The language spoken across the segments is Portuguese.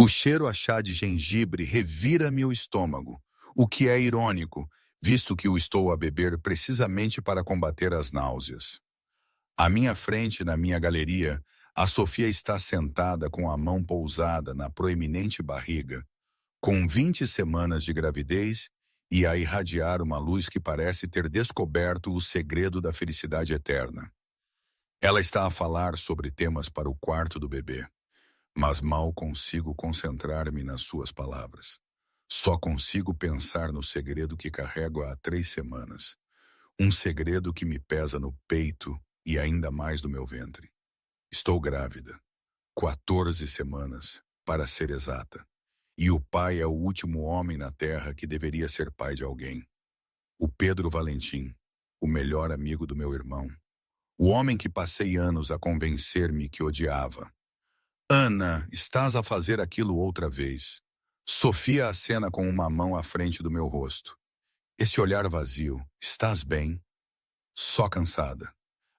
O cheiro a chá de gengibre revira-me o estômago, o que é irônico, visto que o estou a beber precisamente para combater as náuseas. À minha frente, na minha galeria, a Sofia está sentada com a mão pousada na proeminente barriga, com 20 semanas de gravidez e a irradiar uma luz que parece ter descoberto o segredo da felicidade eterna. Ela está a falar sobre temas para o quarto do bebê, mas mal consigo concentrar-me nas suas palavras. Só consigo pensar no segredo que carrego há 3 semanas. Um segredo que me pesa no peito e ainda mais no meu ventre. Estou grávida. 14 semanas, para ser exata. E o pai é o último homem na terra que deveria ser pai de alguém. O Pedro Valentim, o melhor amigo do meu irmão. O homem que passei anos a convencer-me que odiava. Ana, estás a fazer aquilo outra vez. Sofia acena com uma mão à frente do meu rosto. Esse olhar vazio, estás bem? Só cansada.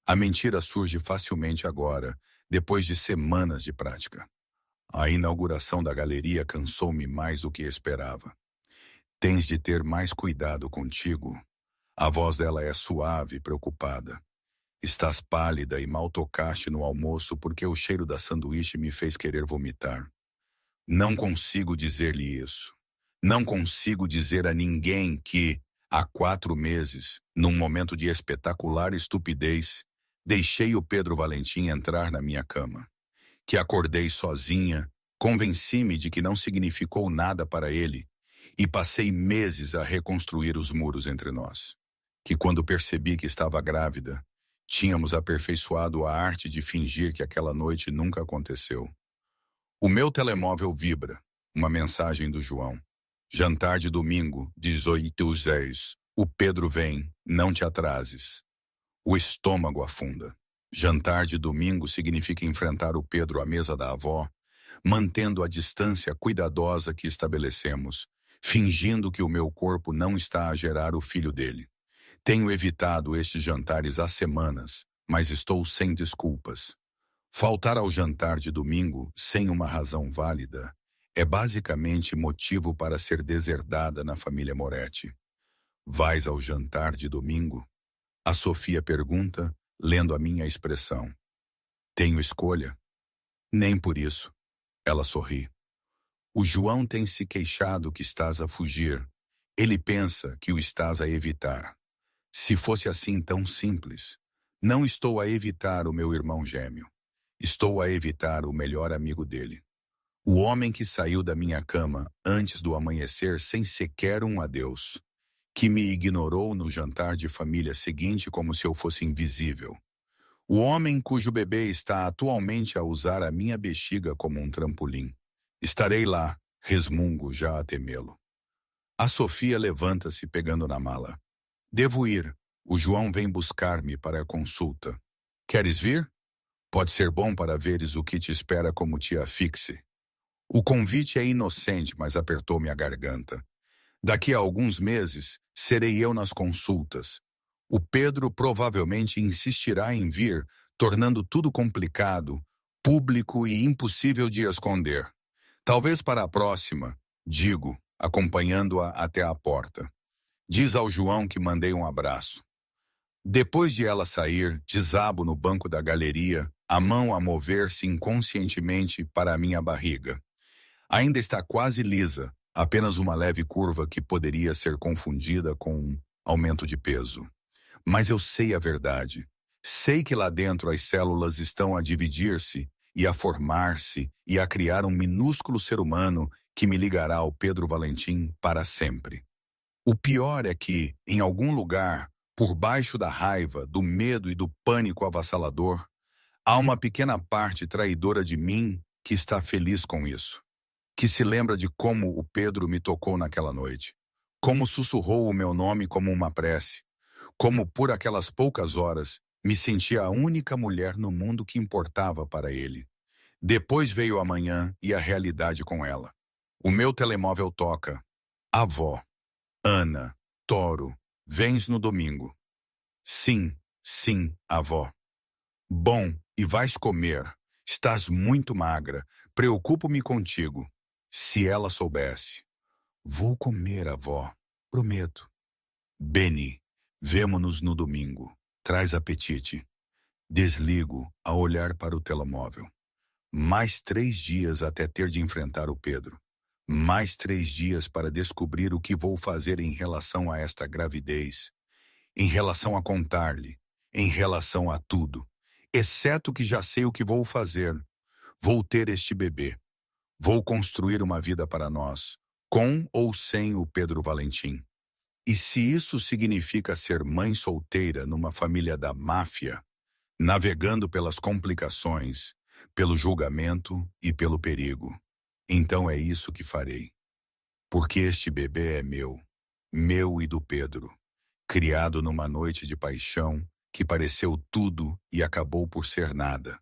A mentira surge facilmente agora, depois de semanas de prática. A inauguração da galeria cansou-me mais do que esperava. Tens de ter mais cuidado contigo. A voz dela é suave e preocupada. Estás pálida e mal tocaste no almoço porque o cheiro da sanduíche me fez querer vomitar. Não consigo dizer-lhe isso. Não consigo dizer a ninguém que, há 4 meses, num momento de espetacular estupidez, deixei o Pedro Valentim entrar na minha cama. Que acordei sozinha, convenci-me de que não significou nada para ele e passei meses a reconstruir os muros entre nós. Que quando percebi que estava grávida, tínhamos aperfeiçoado a arte de fingir que aquela noite nunca aconteceu. O meu telemóvel vibra. Uma mensagem do João. Jantar de domingo, 18h. O Pedro vem, não te atrases. O estômago afunda. Jantar de domingo significa enfrentar o Pedro à mesa da avó, mantendo a distância cuidadosa que estabelecemos, fingindo que o meu corpo não está a gerar o filho dele. Tenho evitado estes jantares há semanas, mas estou sem desculpas. Faltar ao jantar de domingo, sem uma razão válida, é basicamente motivo para ser deserdada na família Moretti. Vais ao jantar de domingo? A Sofia pergunta, lendo a minha expressão. Tenho escolha? Nem por isso. Ela sorri. O João tem se queixado que estás a fugir. Ele pensa que o estás a evitar. Se fosse assim tão simples. Não estou a evitar o meu irmão gêmeo. Estou a evitar o melhor amigo dele. O homem que saiu da minha cama antes do amanhecer sem sequer um adeus. Que me ignorou no jantar de família seguinte como se eu fosse invisível. O homem cujo bebê está atualmente a usar a minha bexiga como um trampolim. Estarei lá, resmungo já a temê-lo. A Sofia levanta-se pegando na mala. Devo ir. O João vem buscar-me para a consulta. Queres vir? Pode ser bom para veres o que te espera como tia Fixe. O convite é inocente, mas apertou-me a garganta. Daqui a alguns meses, serei eu nas consultas. O Pedro provavelmente insistirá em vir, tornando tudo complicado, público e impossível de esconder. Talvez para a próxima, digo, acompanhando-a até a porta. Diz ao João que mandei um abraço. Depois de ela sair, desabo no banco da galeria, a mão a mover-se inconscientemente para a minha barriga. Ainda está quase lisa, apenas uma leve curva que poderia ser confundida com um aumento de peso. Mas eu sei a verdade. Sei que lá dentro as células estão a dividir-se e a formar-se e a criar um minúsculo ser humano que me ligará ao Pedro Valentim para sempre. O pior é que, em algum lugar, por baixo da raiva, do medo e do pânico avassalador, há uma pequena parte traidora de mim que está feliz com isso. Que se lembra de como o Pedro me tocou naquela noite. Como sussurrou o meu nome como uma prece. Como por aquelas poucas horas me senti a única mulher no mundo que importava para ele. Depois veio a manhã e a realidade com ela. O meu telemóvel toca. Avó. Ana. Toro. Vens no domingo. Sim, sim, avó. Bom, e vais comer. Estás muito magra. Preocupo-me contigo. Se ela soubesse. Vou comer, avó. Prometo. Beni, vemo-nos no domingo. Traz apetite. Desligo a olhar para o telemóvel. Mais 3 dias até ter de enfrentar o Pedro. Mais 3 dias para descobrir o que vou fazer em relação a esta gravidez. Em relação a contar-lhe. Em relação a tudo. Exceto que já sei o que vou fazer. Vou ter este bebê. Vou construir uma vida para nós, com ou sem o Pedro Valentim. E se isso significa ser mãe solteira numa família da máfia, navegando pelas complicações, pelo julgamento e pelo perigo, então é isso que farei. Porque este bebê é meu e do Pedro, criado numa noite de paixão que pareceu tudo e acabou por ser nada,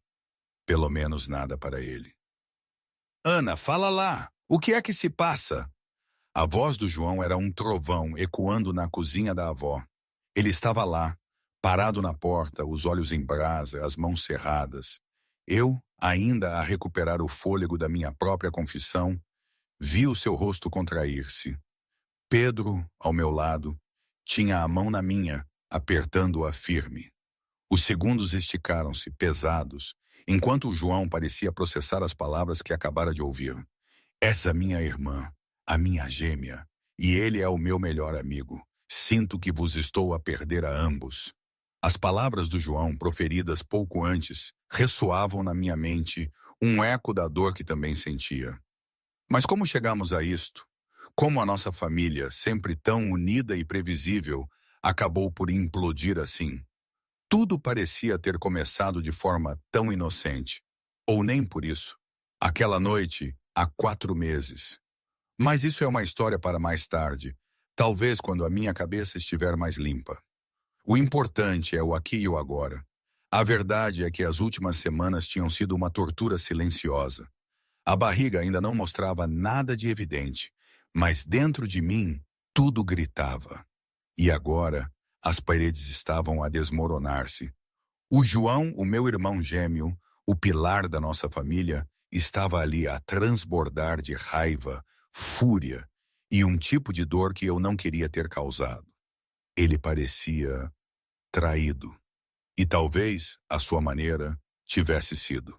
pelo menos nada para ele. Ana, fala lá, o que é que se passa? A voz do João era um trovão ecoando na cozinha da avó. Ele estava lá, parado na porta, os olhos em brasa, as mãos cerradas. Eu, ainda a recuperar o fôlego da minha própria confissão, vi o seu rosto contrair-se. Pedro, ao meu lado, tinha a mão na minha, apertando-a firme. Os segundos esticaram-se, pesados, enquanto o João parecia processar as palavras que acabara de ouvir. Essa minha irmã, a minha gêmea, e ele é o meu melhor amigo. Sinto que vos estou a perder a ambos. As palavras do João, proferidas pouco antes, ressoavam na minha mente, um eco da dor que também sentia. Mas como chegamos a isto? Como a nossa família, sempre tão unida e previsível, acabou por implodir assim? Tudo parecia ter começado de forma tão inocente. Ou nem por isso. Aquela noite, há 4 meses. Mas isso é uma história para mais tarde, talvez quando a minha cabeça estiver mais limpa. O importante é o aqui e o agora. A verdade é que as últimas semanas tinham sido uma tortura silenciosa. A barriga ainda não mostrava nada de evidente, mas dentro de mim tudo gritava. E agora as paredes estavam a desmoronar-se. O João, o meu irmão gêmeo, o pilar da nossa família, estava ali a transbordar de raiva, fúria e um tipo de dor que eu não queria ter causado. Ele parecia traído. E talvez, à sua maneira, tivesse sido.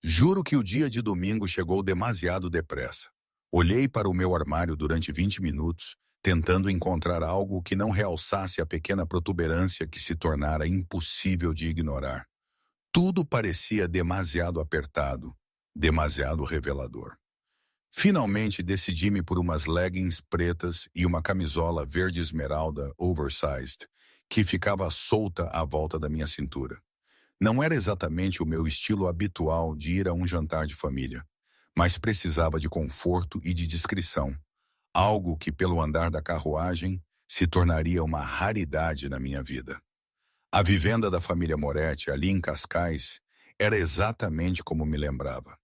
Juro que o dia de domingo chegou demasiado depressa. Olhei para o meu armário durante 20 minutos, tentando encontrar algo que não realçasse a pequena protuberância que se tornara impossível de ignorar. Tudo parecia demasiado apertado, demasiado revelador. Finalmente decidi-me por umas leggings pretas e uma camisola verde esmeralda oversized, que ficava solta à volta da minha cintura. Não era exatamente o meu estilo habitual de ir a um jantar de família, mas precisava de conforto e de discrição, algo que, pelo andar da carruagem, se tornaria uma raridade na minha vida. A vivenda da família Moretti, ali em Cascais, era exatamente como me lembrava.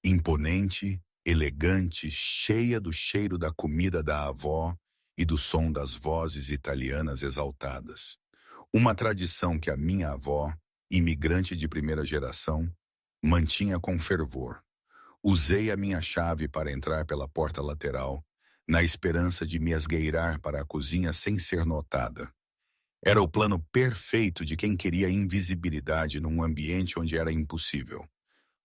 Imponente, elegante, cheia do cheiro da comida da avó e do som das vozes italianas exaltadas. Uma tradição que a minha avó, imigrante de primeira geração, mantinha com fervor. Usei a minha chave para entrar pela porta lateral, na esperança de me esgueirar para a cozinha sem ser notada. Era o plano perfeito de quem queria invisibilidade num ambiente onde era impossível.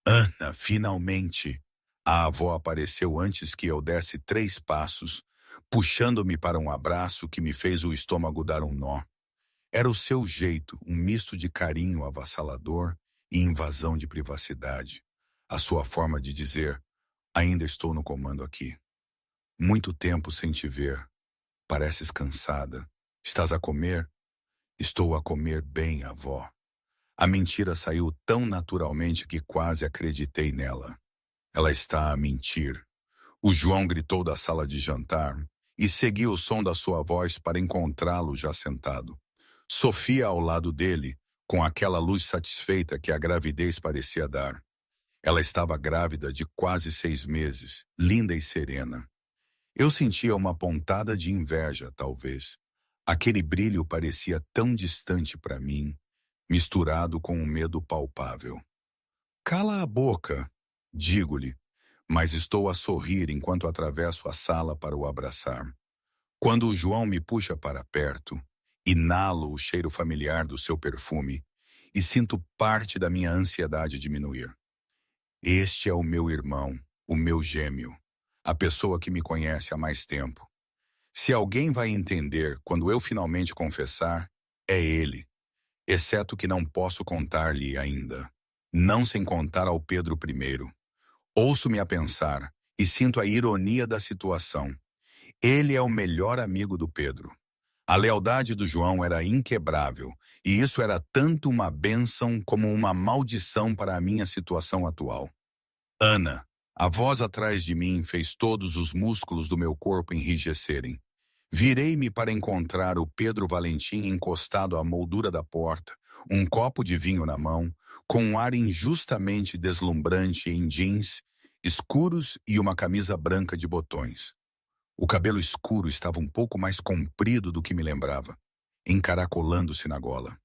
Ana, finalmente! A avó apareceu antes que eu desse 3 passos, puxando-me para um abraço que me fez o estômago dar um nó. Era o seu jeito, um misto de carinho avassalador e invasão de privacidade. A sua forma de dizer, ainda estou no comando aqui. Muito tempo sem te ver. Pareces cansada. Estás a comer? Estou a comer bem, avó. A mentira saiu tão naturalmente que quase acreditei nela. Ela está a mentir. O João gritou da sala de jantar e seguiu o som da sua voz para encontrá-lo já sentado. Sofia ao lado dele, com aquela luz satisfeita que a gravidez parecia dar. Ela estava grávida de quase 6 meses, linda e serena. Eu sentia uma pontada de inveja, talvez. Aquele brilho parecia tão distante para mim, misturado com um medo palpável. Cala a boca, digo-lhe, mas estou a sorrir enquanto atravesso a sala para o abraçar. Quando o João me puxa para perto, inalo o cheiro familiar do seu perfume e sinto parte da minha ansiedade diminuir. Este é o meu irmão, o meu gêmeo, a pessoa que me conhece há mais tempo. Se alguém vai entender quando eu finalmente confessar, é ele, exceto que não posso contar-lhe ainda. Não sem contar ao Pedro primeiro. Ouço-me a pensar e sinto a ironia da situação. Ele é o melhor amigo do Pedro. A lealdade do João era inquebrável, e isso era tanto uma bênção como uma maldição para a minha situação atual. Ana, a voz atrás de mim fez todos os músculos do meu corpo enrijecerem. Virei-me para encontrar o Pedro Valentim encostado à moldura da porta, um copo de vinho na mão, com um ar injustamente deslumbrante em jeans escuros e uma camisa branca de botões. O cabelo escuro estava um pouco mais comprido do que me lembrava, encaracolando-se na gola.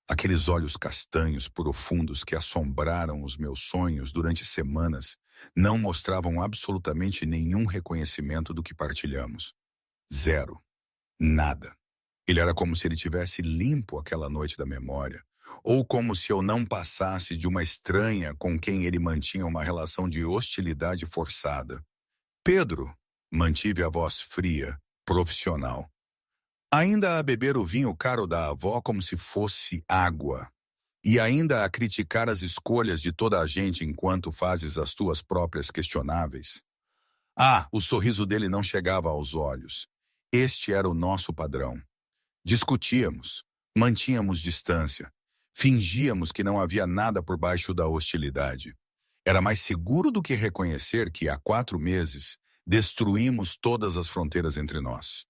Aqueles olhos castanhos profundos que assombraram os meus sonhos durante semanas não mostravam absolutamente nenhum reconhecimento do que partilhamos. Zero. Nada. Ele era como se ele tivesse limpo aquela noite da memória, ou como se eu não passasse de uma estranha com quem ele mantinha uma relação de hostilidade forçada. Pedro, mantive a voz fria, profissional. Ainda a beber o vinho caro da avó como se fosse água. E ainda a criticar as escolhas de toda a gente enquanto fazes as tuas próprias questionáveis. O sorriso dele não chegava aos olhos. Este era o nosso padrão. Discutíamos, mantínhamos distância, fingíamos que não havia nada por baixo da hostilidade. Era mais seguro do que reconhecer que há 4 meses destruímos todas as fronteiras entre nós.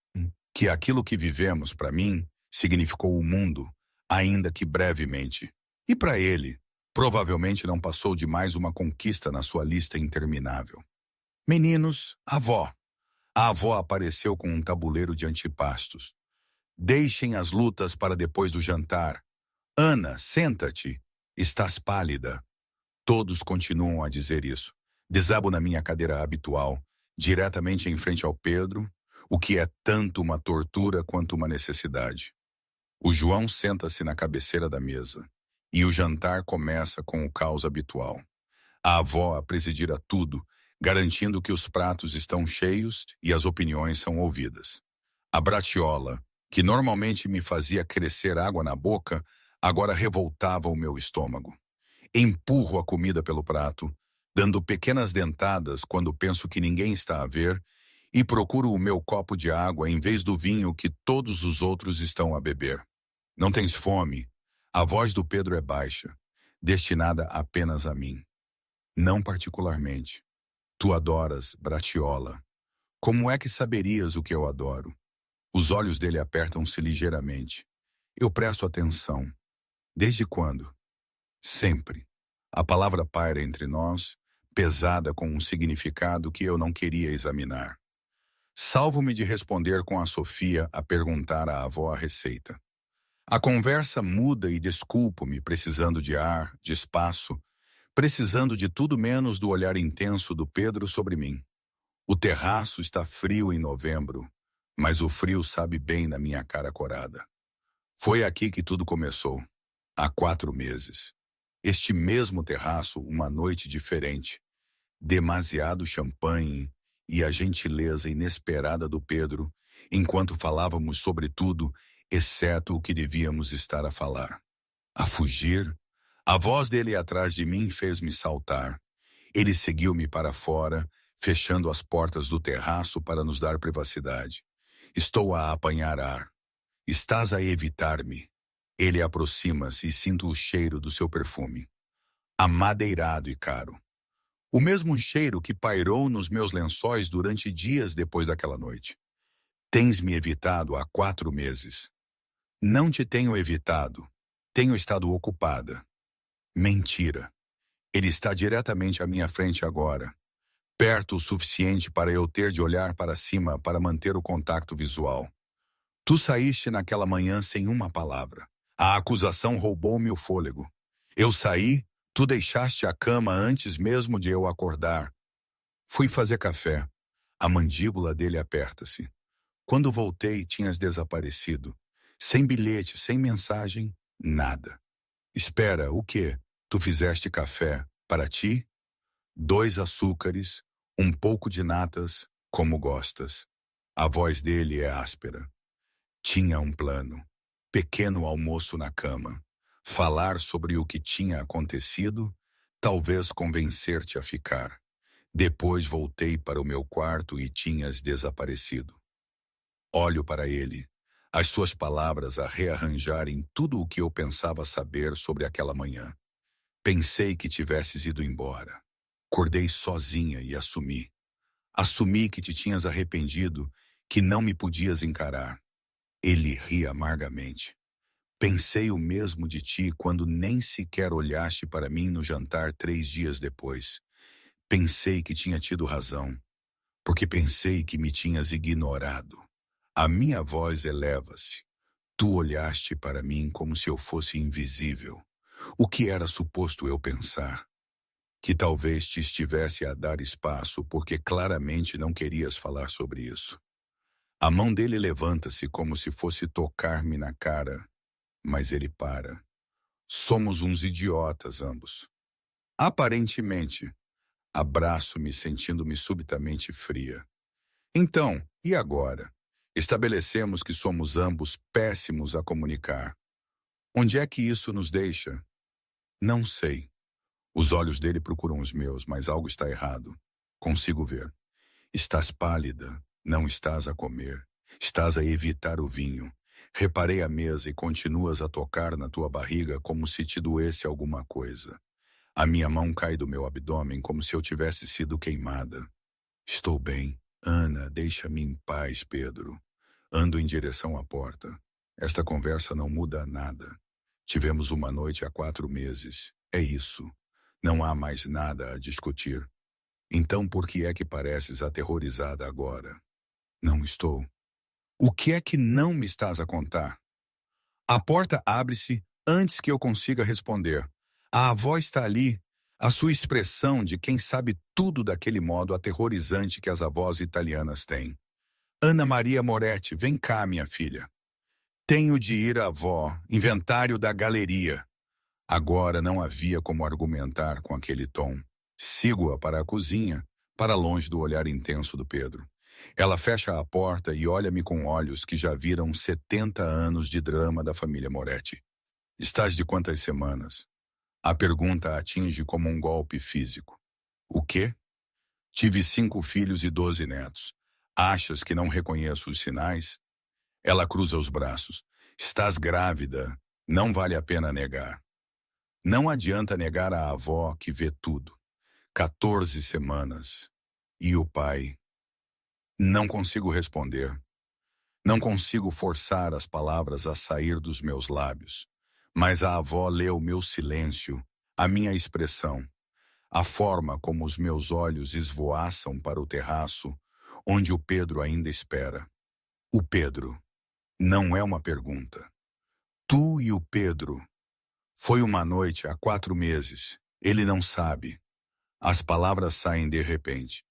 Que aquilo que vivemos, para mim, significou o mundo, ainda que brevemente. E para ele, provavelmente não passou de mais uma conquista na sua lista interminável. Meninos, avó. A avó apareceu com um tabuleiro de antipastos. Deixem as lutas para depois do jantar. Ana, senta-te. Estás pálida. Todos continuam a dizer isso. Desabo na minha cadeira habitual, diretamente em frente ao Pedro, o que é tanto uma tortura quanto uma necessidade. O João senta-se na cabeceira da mesa, e o jantar começa com o caos habitual. A avó a presidir a tudo, garantindo que os pratos estão cheios e as opiniões são ouvidas. A bratiola, que normalmente me fazia crescer água na boca, agora revoltava o meu estômago. Empurro a comida pelo prato, dando pequenas dentadas quando penso que ninguém está a ver, e procuro o meu copo de água em vez do vinho que todos os outros estão a beber. Não tens fome? A voz do Pedro é baixa, destinada apenas a mim. Não particularmente. Tu adoras bratiola. Como é que saberias o que eu adoro? Os olhos dele apertam-se ligeiramente. Eu presto atenção. Desde quando? Sempre. A palavra paira entre nós, pesada com um significado que eu não queria examinar. Salvo-me de responder com a Sofia a perguntar à avó a receita. A conversa muda e desculpo-me, precisando de ar, de espaço, precisando de tudo menos do olhar intenso do Pedro sobre mim. O terraço está frio em novembro, mas o frio sabe bem na minha cara corada. Foi aqui que tudo começou, há 4 meses. Este mesmo terraço, uma noite diferente. Demasiado champanhe e a gentileza inesperada do Pedro, enquanto falávamos sobre tudo, exceto o que devíamos estar a falar. A fugir? A voz dele atrás de mim fez-me saltar. Ele seguiu-me para fora, fechando as portas do terraço para nos dar privacidade. Estou a apanhar ar. Estás a evitar-me. Ele aproxima-se e sinto o cheiro do seu perfume. Amadeirado e caro. O mesmo cheiro que pairou nos meus lençóis durante dias depois daquela noite. Tens me evitado há 4 meses. Não te tenho evitado. Tenho estado ocupada. Mentira. Ele está diretamente à minha frente agora. Perto o suficiente para eu ter de olhar para cima para manter o contato visual. Tu saíste naquela manhã sem uma palavra. A acusação roubou-me o fôlego. Eu saí, tu deixaste a cama antes mesmo de eu acordar. Fui fazer café. A mandíbula dele aperta-se. Quando voltei, tinhas desaparecido. Sem bilhete, sem mensagem, nada. Espera, o quê? Tu fizeste café para ti? 2 açúcares, um pouco de natas, como gostas. A voz dele é áspera. Tinha um plano. Pequeno almoço na cama. Falar sobre o que tinha acontecido, talvez convencer-te a ficar. Depois voltei para o meu quarto e tinhas desaparecido. Olho para ele, as suas palavras a rearranjarem tudo o que eu pensava saber sobre aquela manhã. Pensei que tivesses ido embora. Acordei sozinha e assumi. Assumi que te tinhas arrependido, que não me podias encarar. Ele ri amargamente. Pensei o mesmo de ti quando nem sequer olhaste para mim no jantar 3 dias depois. Pensei que tinha tido razão, porque pensei que me tinhas ignorado. A minha voz eleva-se. Tu olhaste para mim como se eu fosse invisível. O que era suposto eu pensar? Que talvez te estivesse a dar espaço porque claramente não querias falar sobre isso. A mão dele levanta-se como se fosse tocar-me na cara, mas ele para. Somos uns idiotas ambos. Aparentemente, abraço-me sentindo-me subitamente fria. Então, e agora? Estabelecemos que somos ambos péssimos a comunicar. Onde é que isso nos deixa? Não sei. Os olhos dele procuram os meus, mas algo está errado. Consigo ver. Estás pálida, não estás a comer. Estás a evitar o vinho. Reparei a mesa e continuas a tocar na tua barriga como se te doesse alguma coisa. A minha mão cai do meu abdômen como se eu tivesse sido queimada. Estou bem. Ana, deixa-me em paz, Pedro. Ando em direção à porta. Esta conversa não muda nada. Tivemos uma noite há 4 meses. É isso. Não há mais nada a discutir. Então por que é que pareces aterrorizada agora? Não estou. O que é que não me estás a contar? A porta abre-se antes que eu consiga responder. A avó está ali, a sua expressão de quem sabe tudo daquele modo aterrorizante que as avós italianas têm. Ana Maria Moretti, vem cá, minha filha. Tenho de ir à avó, inventário da galeria. Agora não havia como argumentar com aquele tom. Sigo-a para a cozinha, para longe do olhar intenso do Pedro. Ela fecha a porta e olha-me com olhos que já viram 70 anos de drama da família Moretti. Estás de quantas semanas? A pergunta atinge como um golpe físico. O quê? Tive 5 filhos e 12 netos. Achas que não reconheço os sinais? Ela cruza os braços. Estás grávida. Não vale a pena negar. Não adianta negar à avó que vê tudo. 14 semanas. E o pai? Não consigo responder. Não consigo forçar as palavras a sair dos meus lábios. Mas a avó lê o meu silêncio, a minha expressão, a forma como os meus olhos esvoaçam para o terraço, onde o Pedro ainda espera. O Pedro. Não é uma pergunta. Tu e o Pedro. Foi uma noite há 4 meses. Ele não sabe. As palavras saem de repente.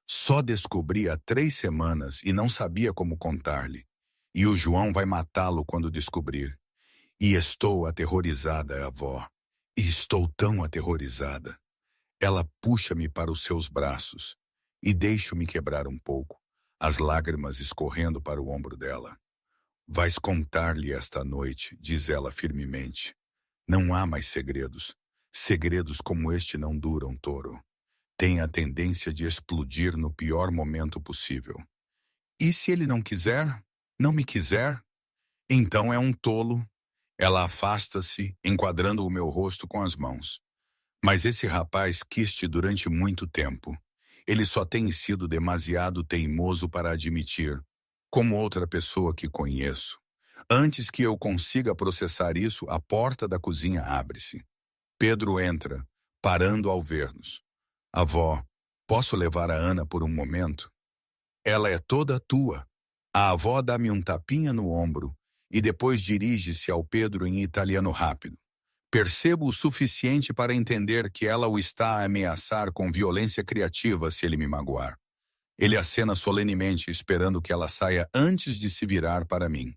Só descobri há 3 semanas e não sabia como contar-lhe. E o João vai matá-lo quando descobrir. E estou aterrorizada, avó. E estou tão aterrorizada. Ela puxa-me para os seus braços e deixo-me quebrar um pouco, as lágrimas escorrendo para o ombro dela. Vais contar-lhe esta noite, diz ela firmemente. Não há mais segredos. Segredos como este não duram, touro. Têm a tendência de explodir no pior momento possível. E se ele não quiser? Não me quiser? Então é um tolo. Ela afasta-se, enquadrando o meu rosto com as mãos. Mas esse rapaz quis-te durante muito tempo. Ele só tem sido demasiado teimoso para admitir, como outra pessoa que conheço. Antes que eu consiga processar isso, a porta da cozinha abre-se. Pedro entra, parando ao ver-nos. Avó, posso levar a Ana por um momento? Ela é toda tua. A avó dá-me um tapinha no ombro e depois dirige-se ao Pedro em italiano rápido. Percebo o suficiente para entender que ela o está a ameaçar com violência criativa se ele me magoar. Ele acena solenemente, esperando que ela saia antes de se virar para mim.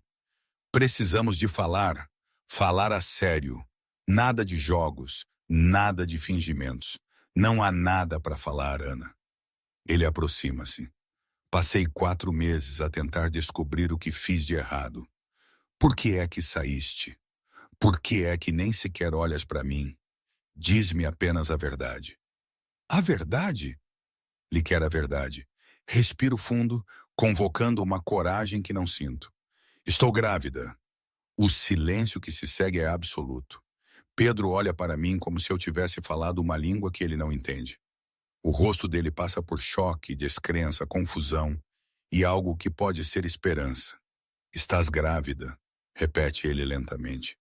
Precisamos de falar. Falar a sério. Nada de jogos, nada de fingimentos. Não há nada para falar, Ana. Ele aproxima-se. Passei 4 meses a tentar descobrir o que fiz de errado. Por que é que saíste? Por que é que nem sequer olhas para mim? Diz-me apenas a verdade. A verdade? Lhe quer a verdade. Respiro fundo, convocando uma coragem que não sinto. Estou grávida. O silêncio que se segue é absoluto. Pedro olha para mim como se eu tivesse falado uma língua que ele não entende. O rosto dele passa por choque, descrença, confusão e algo que pode ser esperança. Estás grávida, repete ele lentamente.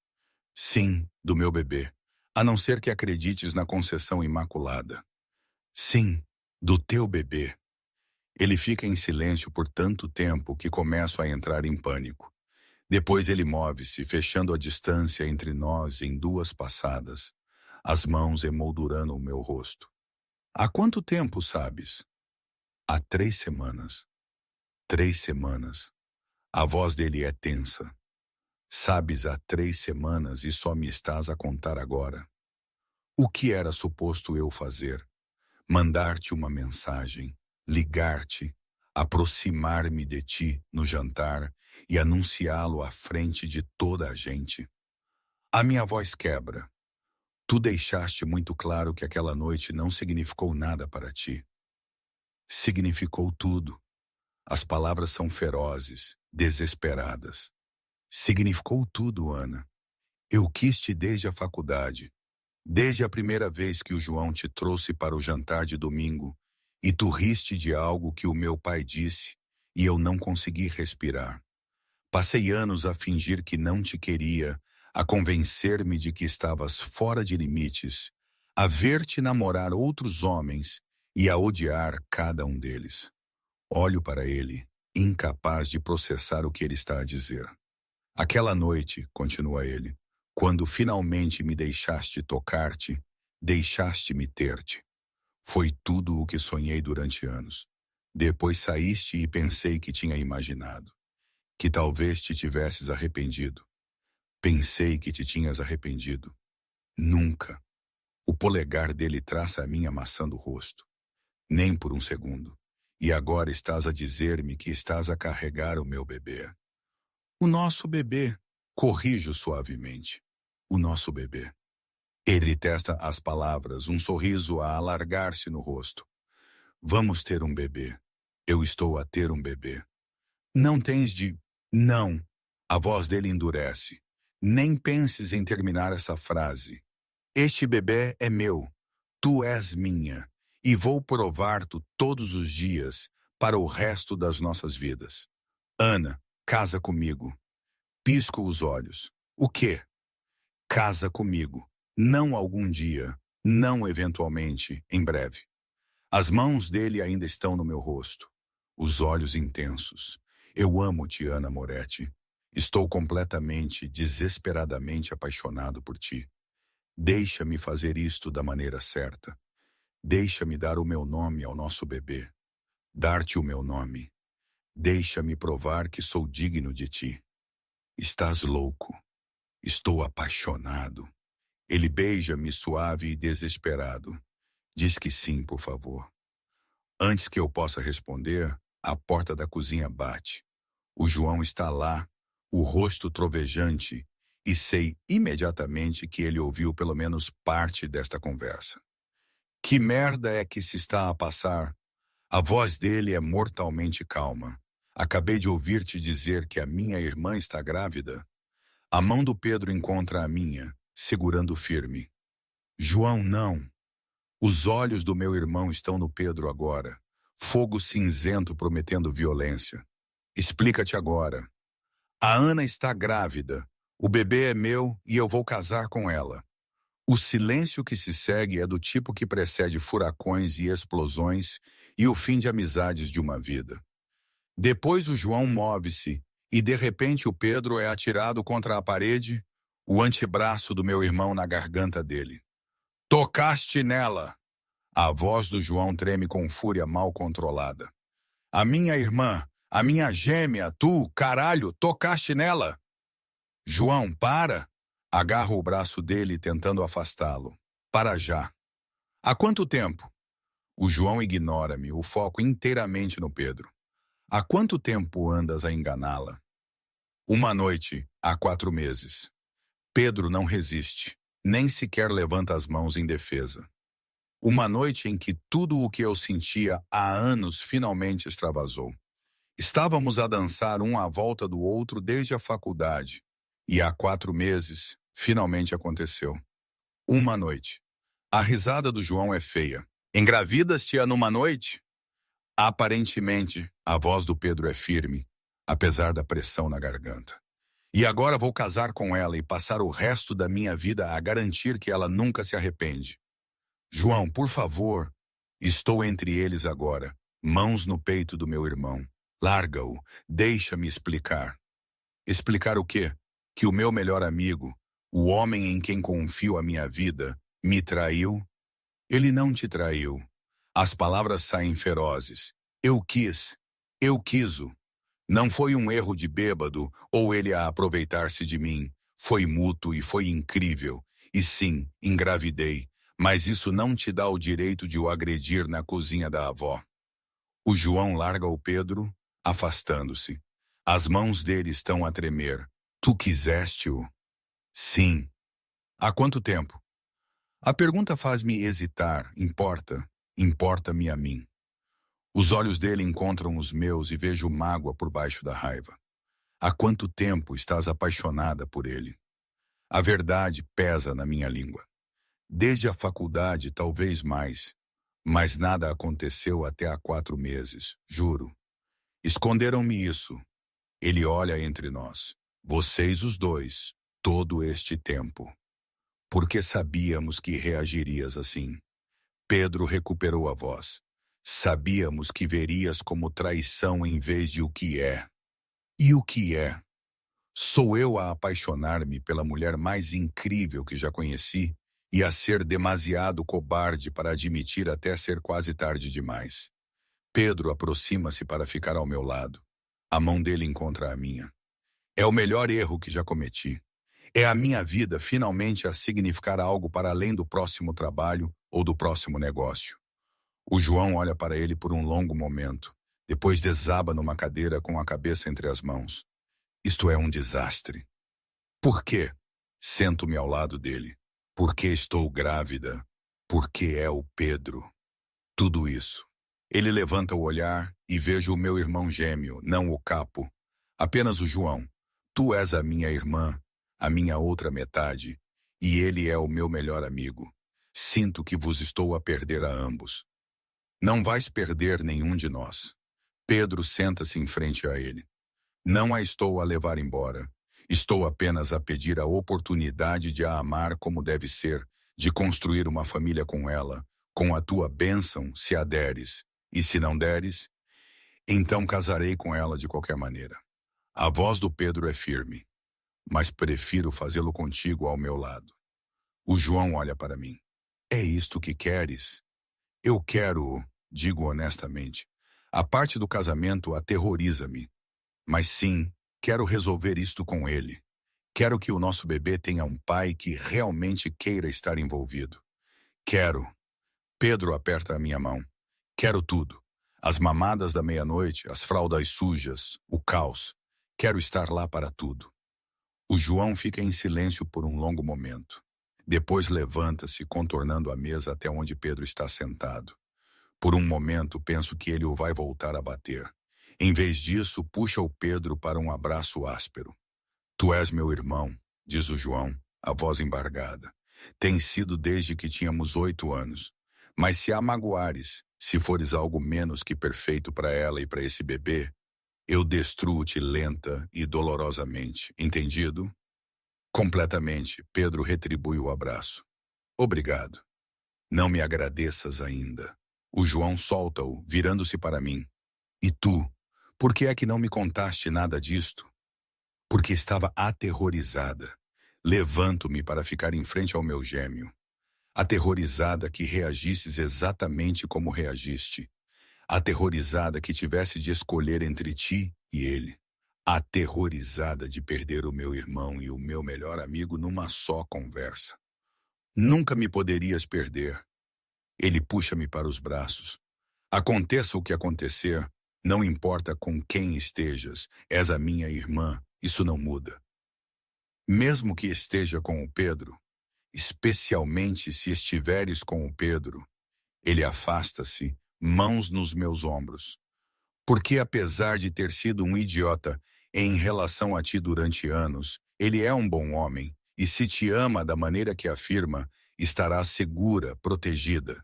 Sim, do meu bebê, a não ser que acredites na conceção imaculada. Sim, do teu bebê. Ele fica em silêncio por tanto tempo que começo a entrar em pânico. Depois ele move-se, fechando a distância entre nós em 2 passadas, as mãos emoldurando o meu rosto. Há quanto tempo, sabes? Há 3 semanas. 3 semanas. A voz dele é tensa. Sabes, há 3 semanas e só me estás a contar agora. O que era suposto eu fazer? Mandar-te uma mensagem, ligar-te, aproximar-me de ti no jantar e anunciá-lo à frente de toda a gente. A minha voz quebra. Tu deixaste muito claro que aquela noite não significou nada para ti. Significou tudo. As palavras são ferozes, desesperadas. Significou tudo, Ana. Eu quis-te desde a faculdade, desde a primeira vez que o João te trouxe para o jantar de domingo, e tu riste de algo que o meu pai disse, e eu não consegui respirar. Passei anos a fingir que não te queria, a convencer-me de que estavas fora de limites, a ver-te namorar outros homens e a odiar cada um deles. Olho para ele, incapaz de processar o que ele está a dizer. Aquela noite, continua ele, quando finalmente me deixaste tocar-te, deixaste-me ter-te. Foi tudo o que sonhei durante anos. Depois saíste e pensei que tinha imaginado. Que talvez te tivesses arrependido. Pensei que te tinhas arrependido. Nunca. O polegar dele traça a mim amassando o rosto. Nem por um segundo. E agora estás a dizer-me que estás a carregar o meu bebê. O nosso bebê, corrijo suavemente. O nosso bebê. Ele testa as palavras, um sorriso a alargar-se no rosto. Vamos ter um bebê. Eu estou a ter um bebê. Não tens de... Não. A voz dele endurece. Nem penses em terminar essa frase. Este bebê é meu. Tu és minha. E vou provar-te todos os dias para o resto das nossas vidas. Ana, casa comigo. Pisco os olhos. O quê? Casa comigo. Não algum dia. Não eventualmente, em breve. As mãos dele ainda estão no meu rosto. Os olhos intensos. Eu amo-te, Ana Moretti. Estou completamente, desesperadamente apaixonado por ti. Deixa-me fazer isto da maneira certa. Deixa-me dar o meu nome ao nosso bebê. Dar-te o meu nome. Deixa-me provar que sou digno de ti. Estás louco. Estou apaixonado. Ele beija-me suave e desesperado. Diz que sim, por favor. Antes que eu possa responder, a porta da cozinha bate. O João está lá, o rosto trovejante, e sei imediatamente que ele ouviu pelo menos parte desta conversa. Que merda é que se está a passar? A voz dele é mortalmente calma. Acabei de ouvir-te dizer que a minha irmã está grávida. A mão do Pedro encontra a minha, segurando firme. João, não. Os olhos do meu irmão estão no Pedro agora. Fogo cinzento prometendo violência. Explica-te agora. A Ana está grávida. O bebê é meu e eu vou casar com ela. O silêncio que se segue é do tipo que precede furacões e explosões e o fim de amizades de uma vida. Depois o João move-se e de repente o Pedro é atirado contra a parede, o antebraço do meu irmão na garganta dele. Tocaste nela! A voz do João treme com fúria mal controlada. A minha irmã, a minha gêmea, tu, caralho, tocaste nela! João, para! Agarro o braço dele tentando afastá-lo. Para já. Há quanto tempo? O João ignora-me, o foco inteiramente no Pedro. Há quanto tempo andas a enganá-la? Uma noite, há 4 meses. Pedro não resiste, nem sequer levanta as mãos em defesa. Uma noite em que tudo o que eu sentia há anos finalmente extravasou. Estávamos a dançar um à volta do outro desde a faculdade, e há 4 meses, finalmente aconteceu. Uma noite. A risada do João é feia. Engravidas-te numa noite? Aparentemente, a voz do Pedro é firme, apesar da pressão na garganta. E agora vou casar com ela e passar o resto da minha vida a garantir que ela nunca se arrepende. João, por favor. Estou entre eles agora, mãos no peito do meu irmão. Larga-o, deixa-me explicar. Explicar o quê? Que o meu melhor amigo, o homem em quem confio a minha vida, me traiu? Ele não te traiu. As palavras saem ferozes. Eu quis-o. Não foi um erro de bêbado ou ele a aproveitar-se de mim. Foi mútuo e foi incrível. E sim, engravidei. Mas isso não te dá o direito de o agredir na cozinha da avó. O João larga o Pedro, afastando-se. As mãos dele estão a tremer. Tu quiseste-o? Sim. Há quanto tempo? A pergunta faz-me hesitar. Importa-me a mim. Os olhos dele encontram os meus e vejo mágoa por baixo da raiva. Há quanto tempo estás apaixonada por ele? A verdade pesa na minha língua. Desde a faculdade, talvez mais. Mas nada aconteceu até há 4 meses, juro. Esconderam-me isso. Ele olha entre nós. Vocês os dois, todo este tempo. Porque sabíamos que reagirias assim. Pedro recuperou a voz. Sabíamos que verias como traição em vez de o que é. E o que é? Sou eu a apaixonar-me pela mulher mais incrível que já conheci e a ser demasiado cobarde para admitir até ser quase tarde demais. Pedro aproxima-se para ficar ao meu lado. A mão dele encontra a minha. É o melhor erro que já cometi. É a minha vida finalmente a significar algo para além do próximo trabalho ou do próximo negócio. O João olha para ele por um longo momento. Depois desaba numa cadeira com a cabeça entre as mãos. Isto é um desastre. Por quê? Sento-me ao lado dele. Porque estou grávida. Porque é o Pedro. Tudo isso. Ele levanta o olhar e vejo o meu irmão gêmeo, não o capo. Apenas o João. Tu és a minha irmã, a minha outra metade, e ele é o meu melhor amigo. Sinto que vos estou a perder a ambos. Não vais perder nenhum de nós. Pedro senta-se em frente a ele. Não a estou a levar embora. Estou apenas a pedir a oportunidade de a amar como deve ser, de construir uma família com ela, com a tua bênção, se a deres. E se não deres, então casarei com ela de qualquer maneira. A voz do Pedro é firme, mas prefiro fazê-lo contigo ao meu lado. O João olha para mim. É isto que queres? Eu quero, digo honestamente. A parte do casamento aterroriza-me. Mas sim, quero resolver isto com ele. Quero que o nosso bebê tenha um pai que realmente queira estar envolvido. Quero. Pedro aperta a minha mão. Quero tudo. As mamadas da meia-noite, as fraldas sujas, o caos. Quero estar lá para tudo. O João fica em silêncio por um longo momento. Depois levanta-se, contornando a mesa até onde Pedro está sentado. Por um momento, penso que ele o vai voltar a bater. Em vez disso, puxa o Pedro para um abraço áspero. Tu és meu irmão, diz o João, a voz embargada. Tem sido desde que tínhamos 8 anos. Mas se a magoares, se fores algo menos que perfeito para ela e para esse bebê, eu destruo-te lenta e dolorosamente, entendido? Completamente, Pedro retribui o abraço. Obrigado. Não me agradeças ainda. O João solta-o, virando-se para mim. E tu, por que é que não me contaste nada disto? Porque estava aterrorizada. Levanto-me para ficar em frente ao meu gêmeo, aterrorizada que reagisses exatamente como reagiste, aterrorizada que tivesse de escolher entre ti e ele, aterrorizada de perder o meu irmão e o meu melhor amigo numa só conversa. Nunca me poderias perder. Ele puxa-me para os braços. Aconteça o que acontecer, não importa com quem estejas, és a minha irmã, isso não muda. Mesmo que esteja com o Pedro, especialmente se estiveres com o Pedro, ele afasta-se, mãos nos meus ombros. Porque apesar de ter sido um idiota em relação a ti durante anos, ele é um bom homem, e se te ama da maneira que afirma, estará segura, protegida.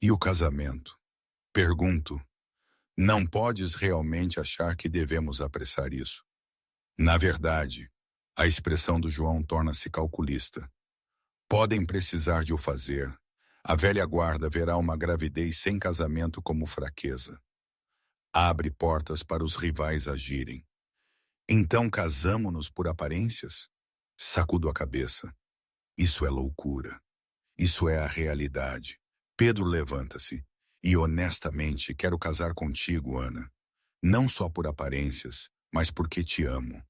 E o casamento? Pergunto, não podes realmente achar que devemos apressar isso? Na verdade, a expressão do João torna-se calculista. Podem precisar de o fazer. A velha guarda verá uma gravidez sem casamento como fraqueza. Abre portas para os rivais agirem. Então casamo-nos por aparências? Sacudo a cabeça. Isso é loucura. Isso é a realidade. Pedro levanta-se. E honestamente quero casar contigo, Ana. Não só por aparências, mas porque te amo.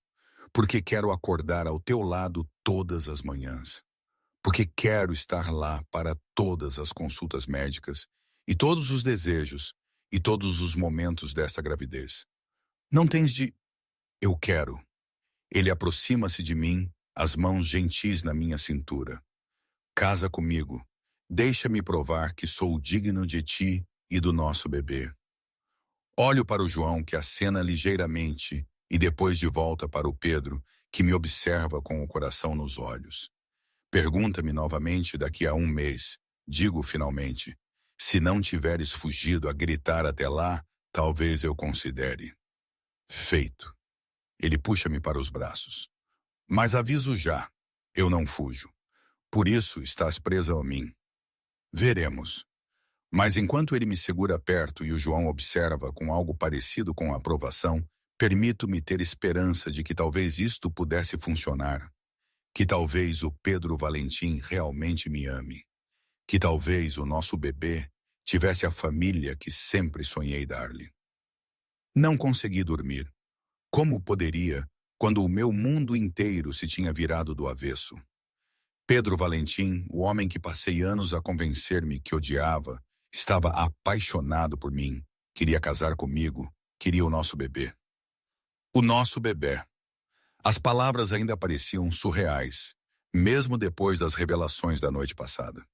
Porque quero acordar ao teu lado todas as manhãs. Porque quero estar lá para todas as consultas médicas e todos os desejos e todos os momentos desta gravidez. Não tens de... Eu quero. Ele aproxima-se de mim, as mãos gentis na minha cintura. Casa comigo. Deixa-me provar que sou digno de ti e do nosso bebê. Olho para o João, que acena ligeiramente, e depois de volta para o Pedro, que me observa com o coração nos olhos. Pergunta-me novamente daqui a um mês. Digo finalmente, se não tiveres fugido a gritar até lá, talvez eu considere. Feito. Ele puxa-me para os braços. Mas aviso já, eu não fujo. Por isso estás presa a mim. Veremos. Mas enquanto ele me segura perto e o João observa com algo parecido com aprovação, permito-me ter esperança de que talvez isto pudesse funcionar. Que talvez o Pedro Valentim realmente me ame. Que talvez o nosso bebê tivesse a família que sempre sonhei dar-lhe. Não consegui dormir. Como poderia, quando o meu mundo inteiro se tinha virado do avesso? Pedro Valentim, o homem que passei anos a convencer-me que odiava, estava apaixonado por mim, queria casar comigo, queria o nosso bebê. O nosso bebê. As palavras ainda pareciam surreais, mesmo depois das revelações da noite passada.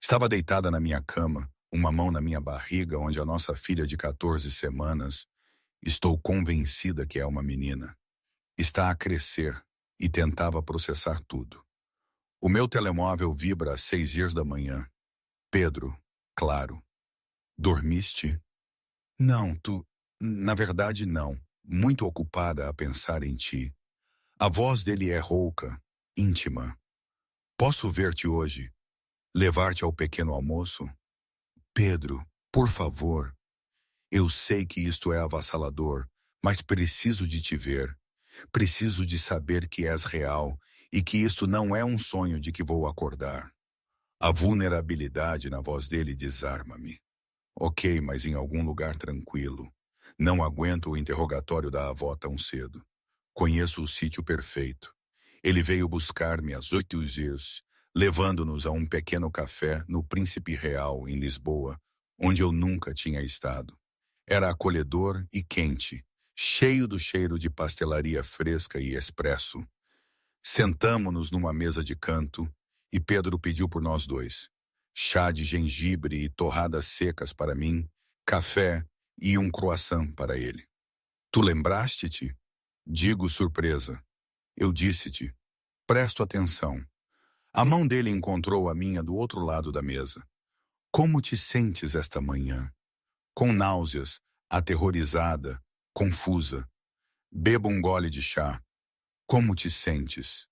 Estava deitada na minha cama, uma mão na minha barriga, onde a nossa filha de 14 semanas, estou convencida que é uma menina, está a crescer e tentava processar tudo. O meu telemóvel vibra às 6h da manhã. Pedro, claro. Dormiste? Não, Na verdade, não. Muito ocupada a pensar em ti. A voz dele é rouca, íntima. Posso ver-te hoje? Levar-te ao pequeno almoço? Pedro, por favor. Eu sei que isto é avassalador, mas preciso de te ver. Preciso de saber que és real e que isto não é um sonho de que vou acordar. A vulnerabilidade na voz dele desarma-me. Ok, mas em algum lugar tranquilo. Não aguento o interrogatório da avó tão cedo. Conheço o sítio perfeito. Ele veio buscar-me às 8h, levando-nos a um pequeno café no Príncipe Real, em Lisboa, onde eu nunca tinha estado. Era acolhedor e quente, cheio do cheiro de pastelaria fresca e expresso. Sentamo-nos numa mesa de canto e Pedro pediu por nós dois. Chá de gengibre e torradas secas para mim, café e um croissant para ele. Tu lembraste-te? Digo surpresa. Eu disse-te. Presto atenção. A mão dele encontrou a minha do outro lado da mesa. Como te sentes esta manhã? Com náuseas, aterrorizada, confusa. Bebo um gole de chá. Como te sentes?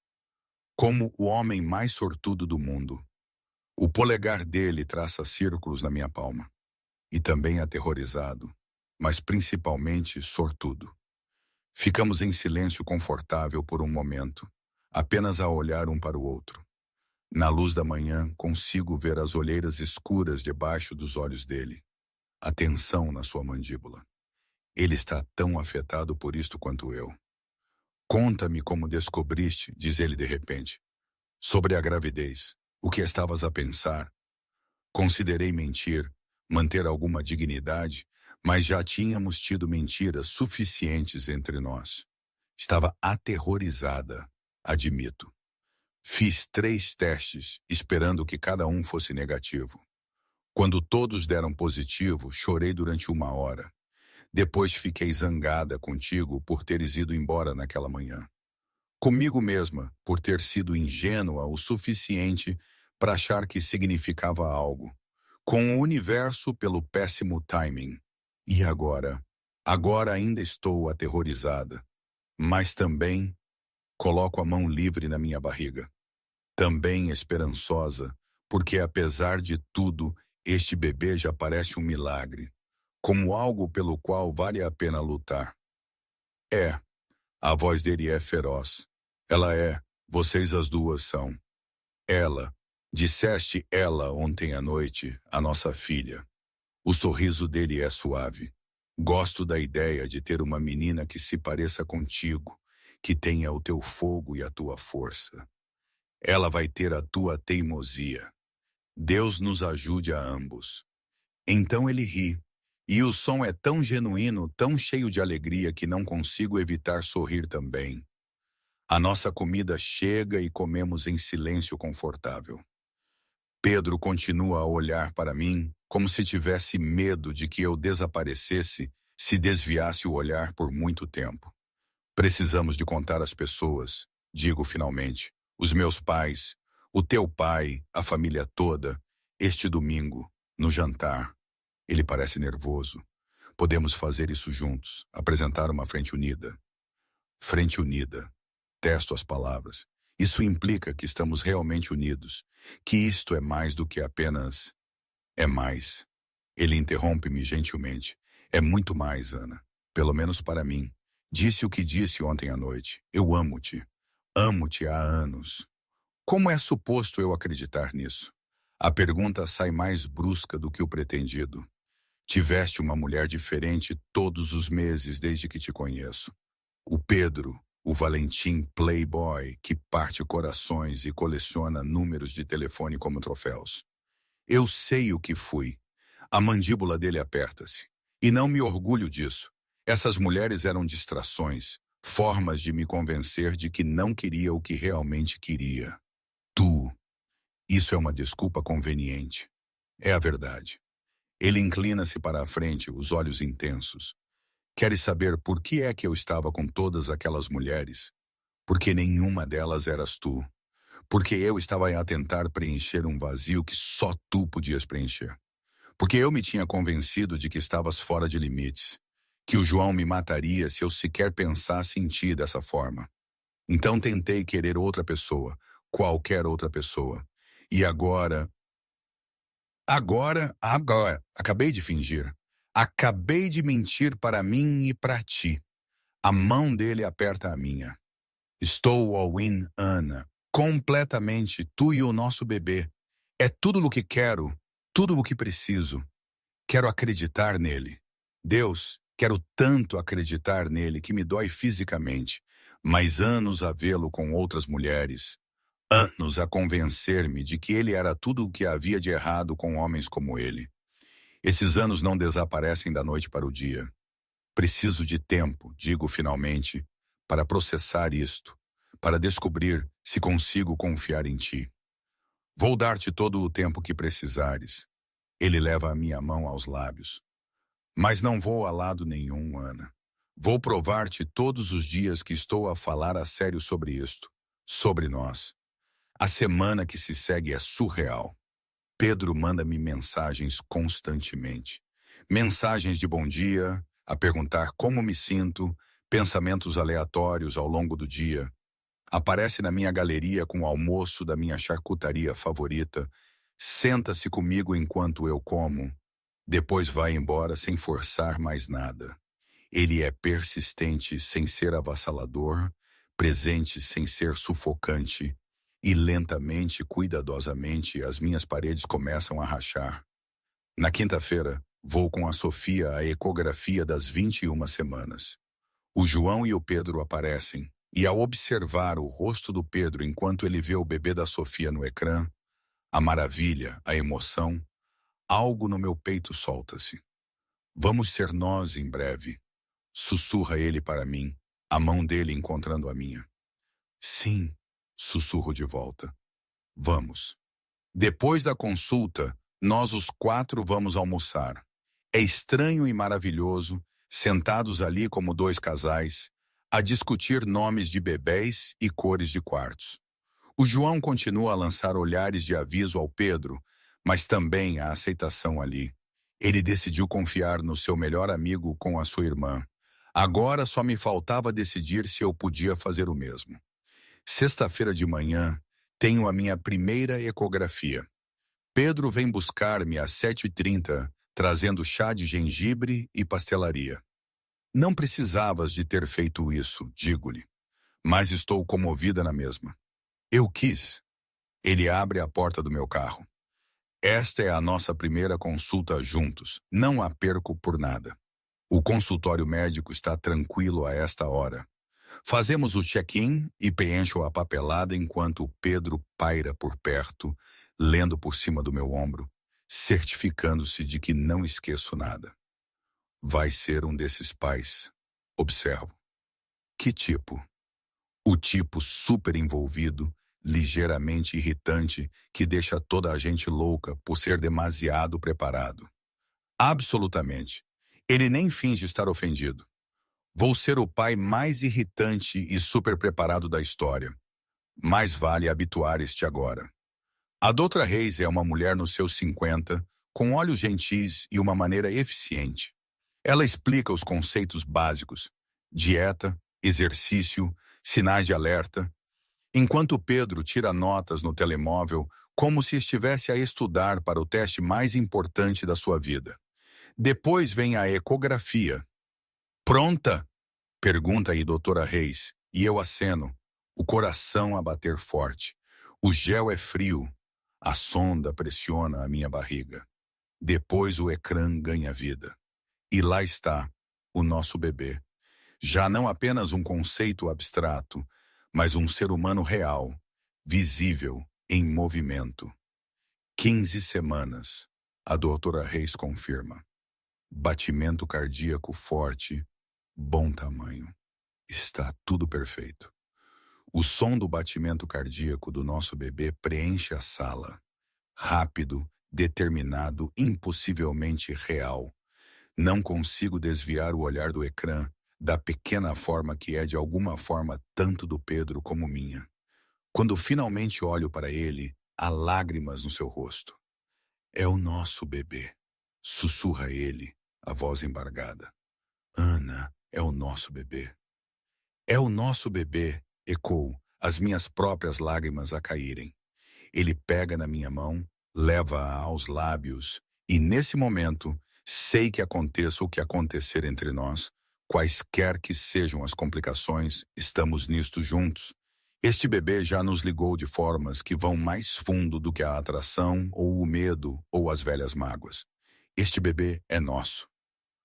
Como o homem mais sortudo do mundo. O polegar dele traça círculos na minha palma. E também aterrorizado, mas principalmente sortudo. Ficamos em silêncio confortável por um momento. apenas a olhar um para o outro. Na luz da manhã, consigo ver as olheiras escuras debaixo dos olhos dele, a tensão na sua mandíbula. Ele está tão afetado por isto quanto eu. Conta-me como descobriste, diz ele de repente, sobre a gravidez. O que estavas a pensar? Considerei mentir, manter alguma dignidade, mas já tínhamos tido mentiras suficientes entre nós. Estava aterrorizada, admito. Fiz 3 testes, esperando que cada um fosse negativo. Quando todos deram positivo, chorei durante 1 hora. Depois fiquei zangada contigo por teres ido embora naquela manhã. Comigo mesma, por ter sido ingênua o suficiente para achar que significava algo. Com o universo pelo péssimo timing. E agora? Agora ainda estou aterrorizada. Mas também coloco a mão livre na minha barriga. Também esperançosa, porque apesar de tudo, este bebê já parece um milagre. Como algo pelo qual vale a pena lutar. É. A voz dele é feroz. Ela é. Vocês as duas são. Ela. Disseste ela ontem à noite, a nossa filha. O sorriso dele é suave. Gosto da ideia de ter uma menina que se pareça contigo, que tenha o teu fogo e a tua força. Ela vai ter a tua teimosia. Deus nos ajude a ambos. Então ele ri. E o som é tão genuíno, tão cheio de alegria que não consigo evitar sorrir também. A nossa comida chega e comemos em silêncio confortável. Pedro continua a olhar para mim como se tivesse medo de que eu desaparecesse se desviasse o olhar por muito tempo. Precisamos de contar às pessoas, digo finalmente, os meus pais, o teu pai, a família toda, este domingo, no jantar. Ele parece nervoso. Podemos fazer isso juntos, apresentar uma frente unida. Frente unida. Testo as palavras. Isso implica que estamos realmente unidos, que isto é mais do que apenas... É mais. Ele interrompe-me gentilmente. É muito mais, Ana. Pelo menos para mim. Disse o que disse ontem à noite. Eu amo-te. Amo-te há anos. Como é suposto eu acreditar nisso? A pergunta sai mais brusca do que o pretendido. Tiveste uma mulher diferente todos os meses desde que te conheço. O Pedro, o Valentim playboy que parte corações e coleciona números de telefone como troféus. Eu sei o que fui. A mandíbula dele aperta-se. E não me orgulho disso. Essas mulheres eram distrações, formas de me convencer de que não queria o que realmente queria. Tu. Isso é uma desculpa conveniente. É a verdade. Ele inclina-se para a frente, os olhos intensos. Queres saber por que é que eu estava com todas aquelas mulheres? Porque nenhuma delas eras tu. Porque eu estava a tentar preencher um vazio que só tu podias preencher. Porque eu me tinha convencido de que estavas fora de limites. Que o João me mataria se eu sequer pensasse em ti dessa forma. Então tentei querer outra pessoa, qualquer outra pessoa. E agora... Agora, acabei de fingir. Acabei de mentir para mim e para ti. A mão dele aperta a minha. Estou all-in, Ana. Completamente, tu e o nosso bebê. É tudo o que quero, tudo o que preciso. Quero acreditar nele. Deus, quero tanto acreditar nele que me dói fisicamente, mas anos a vê-lo com outras mulheres. Anos a convencer-me de que ele era tudo o que havia de errado com homens como ele. Esses anos não desaparecem da noite para o dia. Preciso de tempo, digo finalmente, para processar isto, para descobrir se consigo confiar em ti. Vou dar-te todo o tempo que precisares. Ele leva a minha mão aos lábios. Mas não vou a lado nenhum, Ana. Vou provar-te todos os dias que estou a falar a sério sobre isto, sobre nós. A semana que se segue é surreal. Pedro manda-me mensagens constantemente. Mensagens de bom dia, a perguntar como me sinto, pensamentos aleatórios ao longo do dia. Aparece na minha galeria com o almoço da minha charcutaria favorita. Senta-se comigo enquanto eu como. Depois vai embora sem forçar mais nada. Ele é persistente sem ser avassalador, presente sem ser sufocante, e lentamente, cuidadosamente, as minhas paredes começam a rachar. Na quinta-feira, vou com a Sofia à ecografia das 21 semanas. O João e o Pedro aparecem, e ao observar o rosto do Pedro enquanto ele vê o bebê da Sofia no ecrã, a maravilha, a emoção, algo no meu peito solta-se. Vamos ser nós em breve, sussurra ele para mim, a mão dele encontrando a minha. Sim, sussurro de volta. Vamos. Depois da consulta, nós os quatro vamos almoçar. É estranho e maravilhoso, sentados ali como dois casais, a discutir nomes de bebês e cores de quartos. O João continua a lançar olhares de aviso ao Pedro, mas também a aceitação ali. Ele decidiu confiar no seu melhor amigo com a sua irmã. Agora só me faltava decidir se eu podia fazer o mesmo. Sexta-feira de manhã, tenho a minha primeira ecografia. Pedro vem buscar-me às 7h30, trazendo chá de gengibre e pastelaria. Não precisavas de ter feito isso, digo-lhe, mas estou comovida na mesma. Eu quis. Ele abre a porta do meu carro. Esta é a nossa primeira consulta juntos. Não a perco por nada. O consultório médico está tranquilo a esta hora. Fazemos o check-in e preencho a papelada enquanto o Pedro paira por perto, lendo por cima do meu ombro, certificando-se de que não esqueço nada. Vai ser um desses pais. Observo. Que tipo? O tipo super envolvido, ligeiramente irritante, que deixa toda a gente louca por ser demasiado preparado. Absolutamente. Ele nem finge estar ofendido. Vou ser o pai mais irritante e super preparado da história. Mais vale habituar este agora. A doutora Reis é uma mulher nos seus 50, com olhos gentis e uma maneira eficiente. Ela explica os conceitos básicos: dieta, exercício, sinais de alerta, enquanto Pedro tira notas no telemóvel como se estivesse a estudar para o teste mais importante da sua vida. Depois vem a ecografia. Pronta? Pergunta aí, doutora Reis, e eu aceno, o coração a bater forte. O gel é frio, a sonda pressiona a minha barriga. Depois o ecrã ganha vida. E lá está, o nosso bebê. Já não apenas um conceito abstrato, mas um ser humano real, visível, em movimento. 15 semanas, a doutora Reis confirma. Batimento cardíaco forte, bom tamanho. Está tudo perfeito. O som do batimento cardíaco do nosso bebê preenche a sala. Rápido, determinado, impossivelmente real. Não consigo desviar o olhar do ecrã, da pequena forma que é de alguma forma tanto do Pedro como minha. Quando finalmente olho para ele, há lágrimas no seu rosto. É o nosso bebê, sussurra ele, a voz embargada. Ana, é o nosso bebê. É o nosso bebê, ecoo, as minhas próprias lágrimas a caírem. Ele pega na minha mão, leva-a aos lábios, e nesse momento, sei que aconteça o que acontecer entre nós, quaisquer que sejam as complicações, estamos nisto juntos. Este bebê já nos ligou de formas que vão mais fundo do que a atração, ou o medo, ou as velhas mágoas. Este bebê é nosso.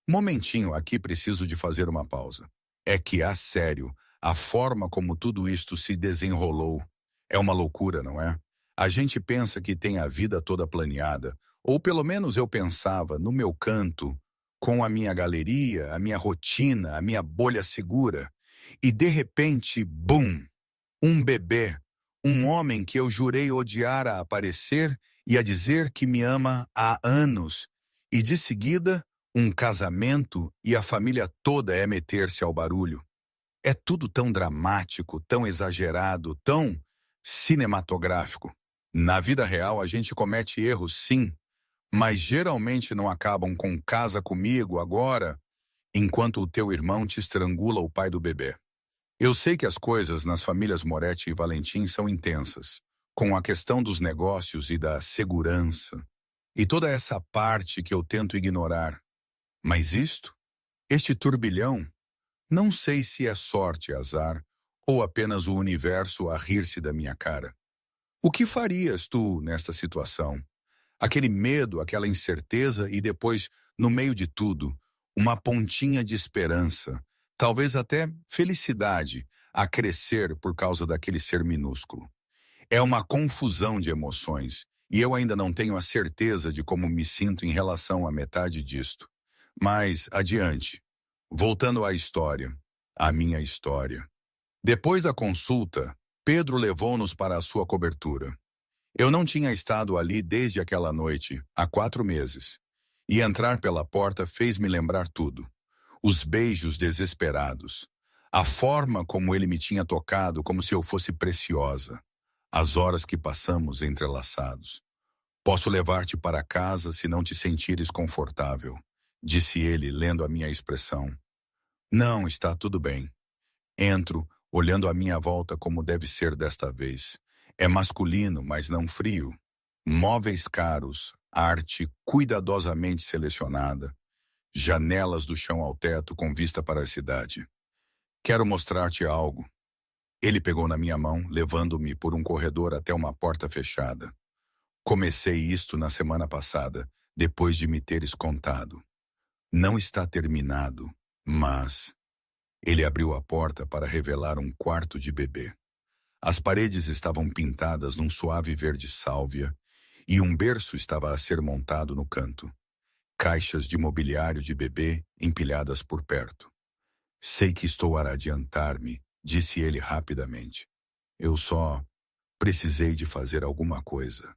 Momentinho, aqui preciso de fazer uma pausa. É que, a sério, a forma como tudo isto se desenrolou é uma loucura, não é? A gente pensa que tem a vida toda planeada, ou pelo menos eu pensava, no meu canto, com a minha galeria, a minha rotina, a minha bolha segura, e de repente, bum! Um bebê, um homem que eu jurei odiar a aparecer e a dizer que me ama há anos, e de seguida, um casamento e a família toda é meter-se ao barulho. É tudo tão dramático, tão exagerado, tão cinematográfico. Na vida real, a gente comete erros, sim, mas geralmente não acabam com casa comigo agora, enquanto o teu irmão te estrangula o pai do bebê. Eu sei que as coisas nas famílias Moretti e Valentim são intensas, com a questão dos negócios e da segurança, e toda essa parte que eu tento ignorar. Mas este turbilhão, não sei se é sorte, azar, Ou apenas o universo a rir-se da minha cara? O que farias tu nesta situação? Aquele medo, aquela incerteza e depois, no meio de tudo, uma pontinha de esperança, talvez até felicidade, a crescer por causa daquele ser minúsculo. É uma confusão de emoções, e eu ainda não tenho a certeza de como me sinto em relação à metade disto. Mas, adiante. Voltando à história, à minha história. Depois da consulta, Pedro levou-nos para a sua cobertura. Eu não tinha estado ali desde aquela noite, há 4 meses. E entrar pela porta fez-me lembrar tudo. Os beijos desesperados. A forma como ele me tinha tocado, como se eu fosse preciosa. As horas que passamos entrelaçados. Posso levar-te para casa se não te sentires confortável, disse ele, lendo a minha expressão. Não, está tudo bem. Entro, olhando à minha volta como deve ser desta vez. É masculino, mas não frio. Móveis caros, arte cuidadosamente selecionada, janelas do chão ao teto com vista para a cidade. Quero mostrar-te algo. Ele pegou na minha mão, levando-me por um corredor até uma porta fechada. Comecei isto na semana passada, depois de me teres contado. Não está terminado, mas... Ele abriu a porta para revelar um quarto de bebê. As paredes estavam pintadas num suave verde sálvia e um berço estava a ser montado no canto. Caixas de mobiliário de bebê empilhadas por perto. Sei que estou a adiantar-me, disse ele rapidamente. Eu só precisei de fazer alguma coisa.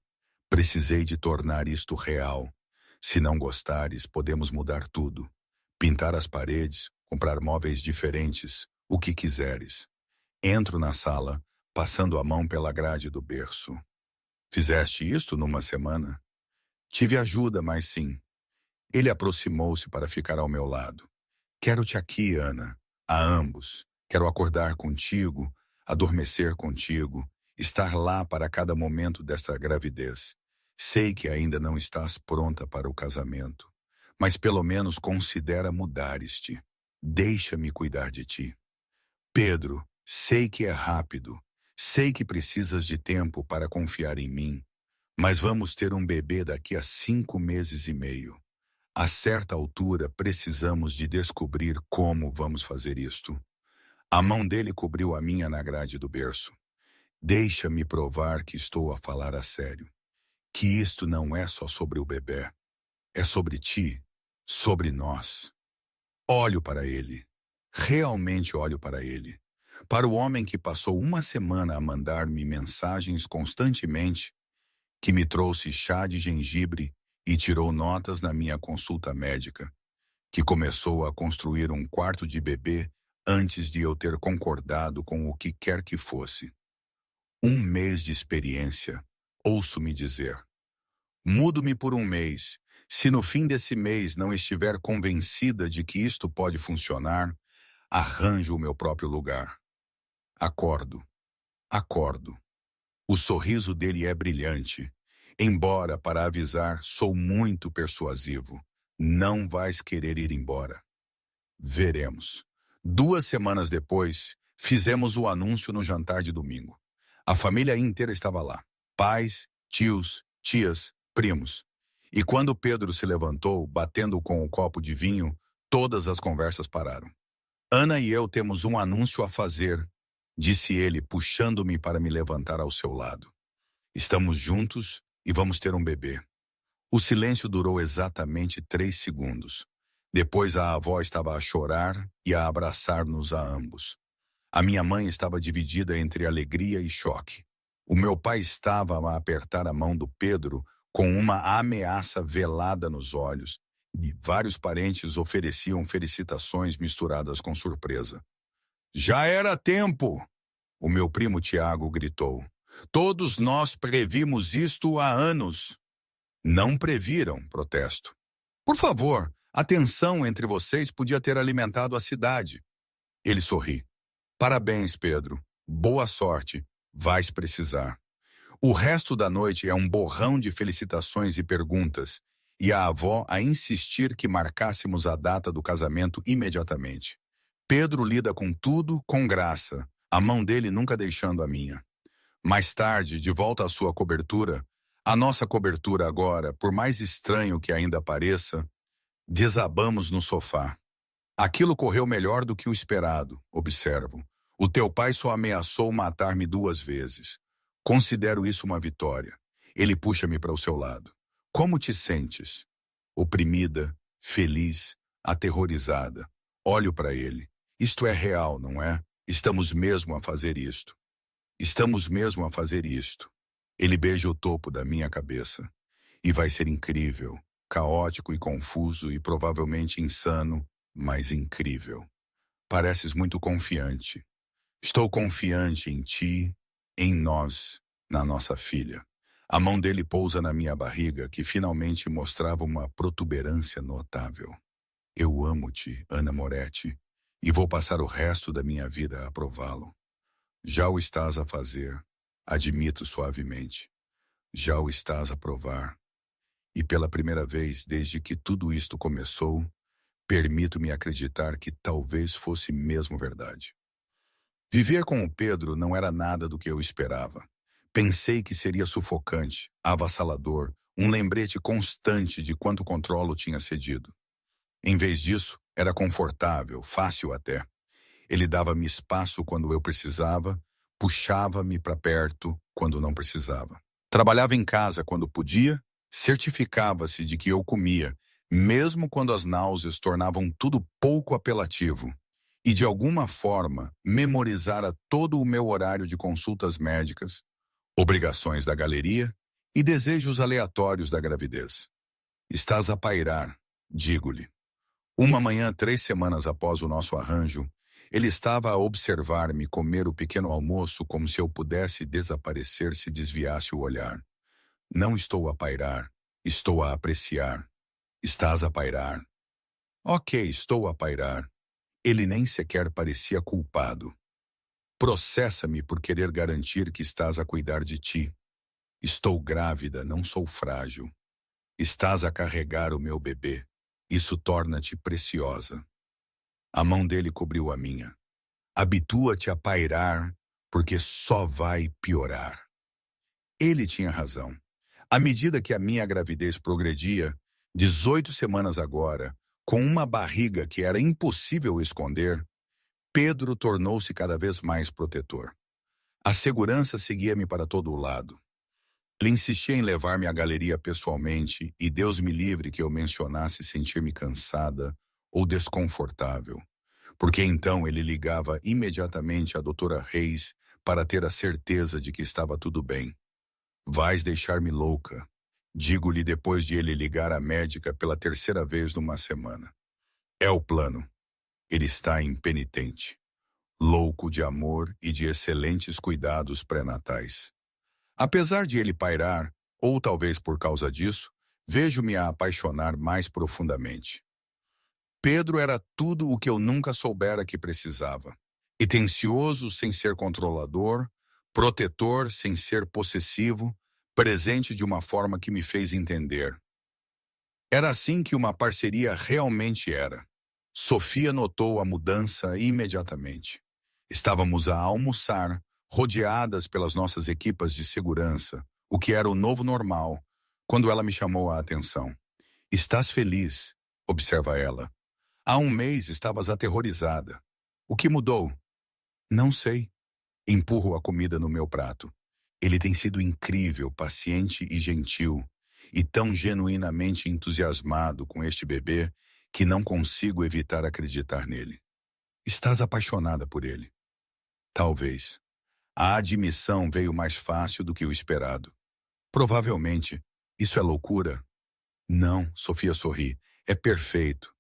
Precisei de tornar isto real. Se não gostares, podemos mudar tudo. Pintar as paredes, comprar móveis diferentes, o que quiseres. Entro na sala, passando a mão pela grade do berço. Fizeste isto numa semana? Tive ajuda, mas sim. Ele aproximou-se para ficar ao meu lado. Quero-te aqui, Ana, a ambos. Quero acordar contigo, adormecer contigo, estar lá para cada momento desta gravidez. Sei que ainda não estás pronta para o casamento, mas pelo menos considera mudares-te. Deixa-me cuidar de ti. Pedro, sei que é rápido, sei que precisas de tempo para confiar em mim, mas vamos ter um bebê daqui a 5 meses e meio. A certa altura, precisamos de descobrir como vamos fazer isto. A mão dele cobriu a minha na grade do berço. Deixa-me provar que estou a falar a sério. Que isto não é só sobre o bebê. É sobre ti, sobre nós. Olho para ele. Realmente olho para ele. Para o homem que passou uma semana a mandar-me mensagens constantemente, que me trouxe chá de gengibre e tirou notas na minha consulta médica, que começou a construir um quarto de bebê antes de eu ter concordado com o que quer que fosse. 1 mês de experiência, ouço-me dizer. Mudo-me por 1 mês. Se no fim desse mês não estiver convencida de que isto pode funcionar, arranjo o meu próprio lugar. Acordo. Acordo. O sorriso dele é brilhante. Embora, para avisar, sou muito persuasivo. Não vais querer ir embora. Veremos. 2 semanas depois, fizemos o anúncio no jantar de domingo. A família inteira estava lá. Pais, tios, tias, primos. E quando Pedro se levantou, batendo com o copo de vinho, todas as conversas pararam. Ana e eu temos um anúncio a fazer, disse ele, puxando-me para me levantar ao seu lado. Estamos juntos e vamos ter um bebê. O silêncio durou exatamente 3 segundos. Depois a avó estava a chorar e a abraçar-nos a ambos. A minha mãe estava dividida entre alegria e choque. O meu pai estava a apertar a mão do Pedro com uma ameaça velada nos olhos, e vários parentes ofereciam felicitações misturadas com surpresa. Já era tempo! O meu primo Tiago gritou. Todos nós previmos isto há anos. Não previram, protesto. Por favor, a tensão entre vocês podia ter alimentado a cidade. Ele sorri. Parabéns, Pedro. Boa sorte. Vais precisar. O resto da noite é um borrão de felicitações e perguntas, e a avó a insistir que marcássemos a data do casamento imediatamente. Pedro lida com tudo com graça. a mão dele nunca deixando a minha. Mais tarde, de volta à sua cobertura, a nossa cobertura agora, por mais estranho que ainda pareça, desabamos no sofá. Aquilo correu melhor do que o esperado, observo. O teu pai só ameaçou matar-me 2 vezes. Considero isso uma vitória. Ele puxa-me para o seu lado. Como te sentes? Oprimida, feliz, aterrorizada. Olho para ele. Isto é real, não é? Estamos mesmo a fazer isto. Estamos mesmo a fazer isto. Ele beija o topo da minha cabeça. E vai ser incrível, caótico e confuso e provavelmente insano, mas incrível. Pareces muito confiante. Estou confiante em ti, em nós, na nossa filha. A mão dele pousa na minha barriga, que finalmente mostrava uma protuberância notável. Eu amo-te, Ana Moretti, e vou passar o resto da minha vida a prová-lo. Já o estás a fazer, admito suavemente. Já o estás a provar. E pela primeira vez desde que tudo isto começou, permito-me acreditar que talvez fosse mesmo verdade. Viver com o Pedro não era nada do que eu esperava. Pensei que seria sufocante, avassalador, um lembrete constante de quanto controlo tinha cedido. Em vez disso, era confortável, fácil até. Ele dava-me espaço quando eu precisava, puxava-me para perto quando não precisava. Trabalhava em casa quando podia, certificava-se de que eu comia, mesmo quando as náuseas tornavam tudo pouco apelativo. E de alguma forma, memorizara todo o meu horário de consultas médicas, obrigações da galeria e desejos aleatórios da gravidez. Estás a pairar, digo-lhe. Uma manhã, 3 semanas após o nosso arranjo, ele estava a observar-me comer o pequeno almoço como se eu pudesse desaparecer se desviasse o olhar. Não estou a pairar, estou a apreciar. Estás a pairar. Ok, estou a pairar. Ele nem sequer parecia culpado. Processa-me por querer garantir que estás a cuidar de ti. Estou grávida, não sou frágil. Estás a carregar o meu bebê. Isso torna-te preciosa. A mão dele cobriu a minha. Habitua-te a pairar, porque só vai piorar. Ele tinha razão. À medida que a minha gravidez progredia, 18 semanas agora, com uma barriga que era impossível esconder, Pedro tornou-se cada vez mais protetor. A segurança seguia-me para todo o lado. Ele insistia em levar-me à galeria pessoalmente e Deus me livre que eu mencionasse sentir-me cansada ou desconfortável, porque então ele ligava imediatamente à doutora Reis para ter a certeza de que estava tudo bem. Vais deixar-me louca, digo-lhe depois de ele ligar à médica pela 3ª vez numa semana. É o plano. Ele está impenitente, louco de amor e de excelentes cuidados pré-natais. Apesar de ele pairar, ou talvez por causa disso, vejo-me a apaixonar mais profundamente. Pedro era tudo o que eu nunca soubera que precisava. Atencioso sem ser controlador, protetor sem ser possessivo, presente de uma forma que me fez entender. Era assim que uma parceria realmente era. Sofia notou a mudança imediatamente. Estávamos a almoçar, rodeadas pelas nossas equipas de segurança, o que era o novo normal, quando ela me chamou a atenção. Estás feliz, observa ela. Há um mês estavas aterrorizada. O que mudou? Não sei. Empurro a comida no meu prato. Ele tem sido incrível, paciente e gentil, e tão genuinamente entusiasmado com este bebê que não consigo evitar acreditar nele. Estás apaixonada por ele? Talvez. A admissão veio mais fácil do que o esperado. Provavelmente. Isso é loucura? Não, Sofia sorri. É perfeito.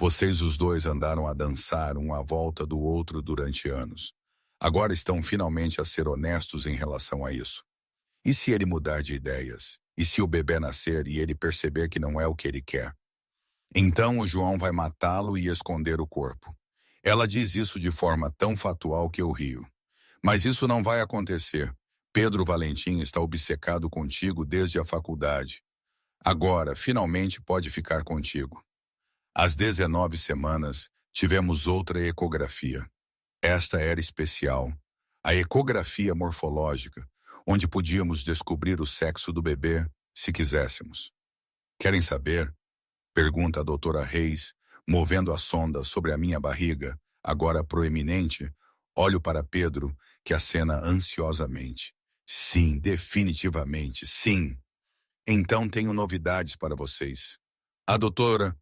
Vocês os dois andaram a dançar um à volta do outro durante anos. Agora estão finalmente a ser honestos em relação a isso. E se ele mudar de ideias? E se o bebê nascer e ele perceber que não é o que ele quer? Então o João vai matá-lo e esconder o corpo. Ela diz isso de forma tão fatual que eu rio. Mas isso não vai acontecer. Pedro Valentim está obcecado contigo desde a faculdade. Agora, finalmente pode ficar contigo. Às 19 semanas, tivemos outra ecografia. Esta era especial. a ecografia morfológica, onde podíamos descobrir o sexo do bebê, se quiséssemos. Querem saber? Pergunta a doutora Reis, movendo a sonda sobre a minha barriga, agora proeminente. Olho para Pedro, que acena ansiosamente. Sim, definitivamente, sim. Então tenho novidades para vocês. A doutora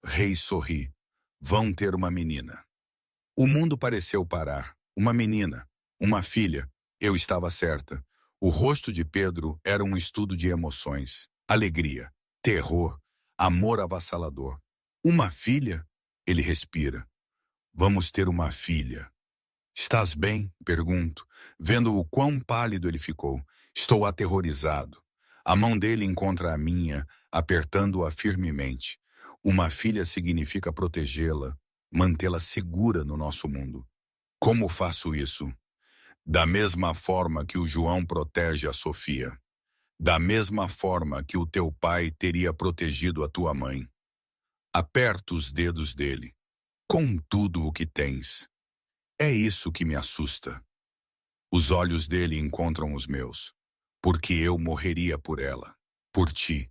Reis sorri. Vão ter uma menina. O mundo pareceu parar. Uma menina. Uma filha. Eu estava certa. O rosto de Pedro era um estudo de emoções. Alegria. Terror. Amor avassalador. Uma filha? Ele respira. Vamos ter uma filha. Estás bem? Pergunto, vendo o quão pálido ele ficou. Estou aterrorizado. A mão dele encontra a minha, apertando-a firmemente. Uma filha significa protegê-la, mantê-la segura no nosso mundo. Como faço isso? Da mesma forma que o João protege a Sofia. Da mesma forma que o teu pai teria protegido a tua mãe. Aperto os dedos dele. Com tudo o que tens. É isso que me assusta. Os olhos dele encontram os meus. Porque eu morreria por ela. Por ti.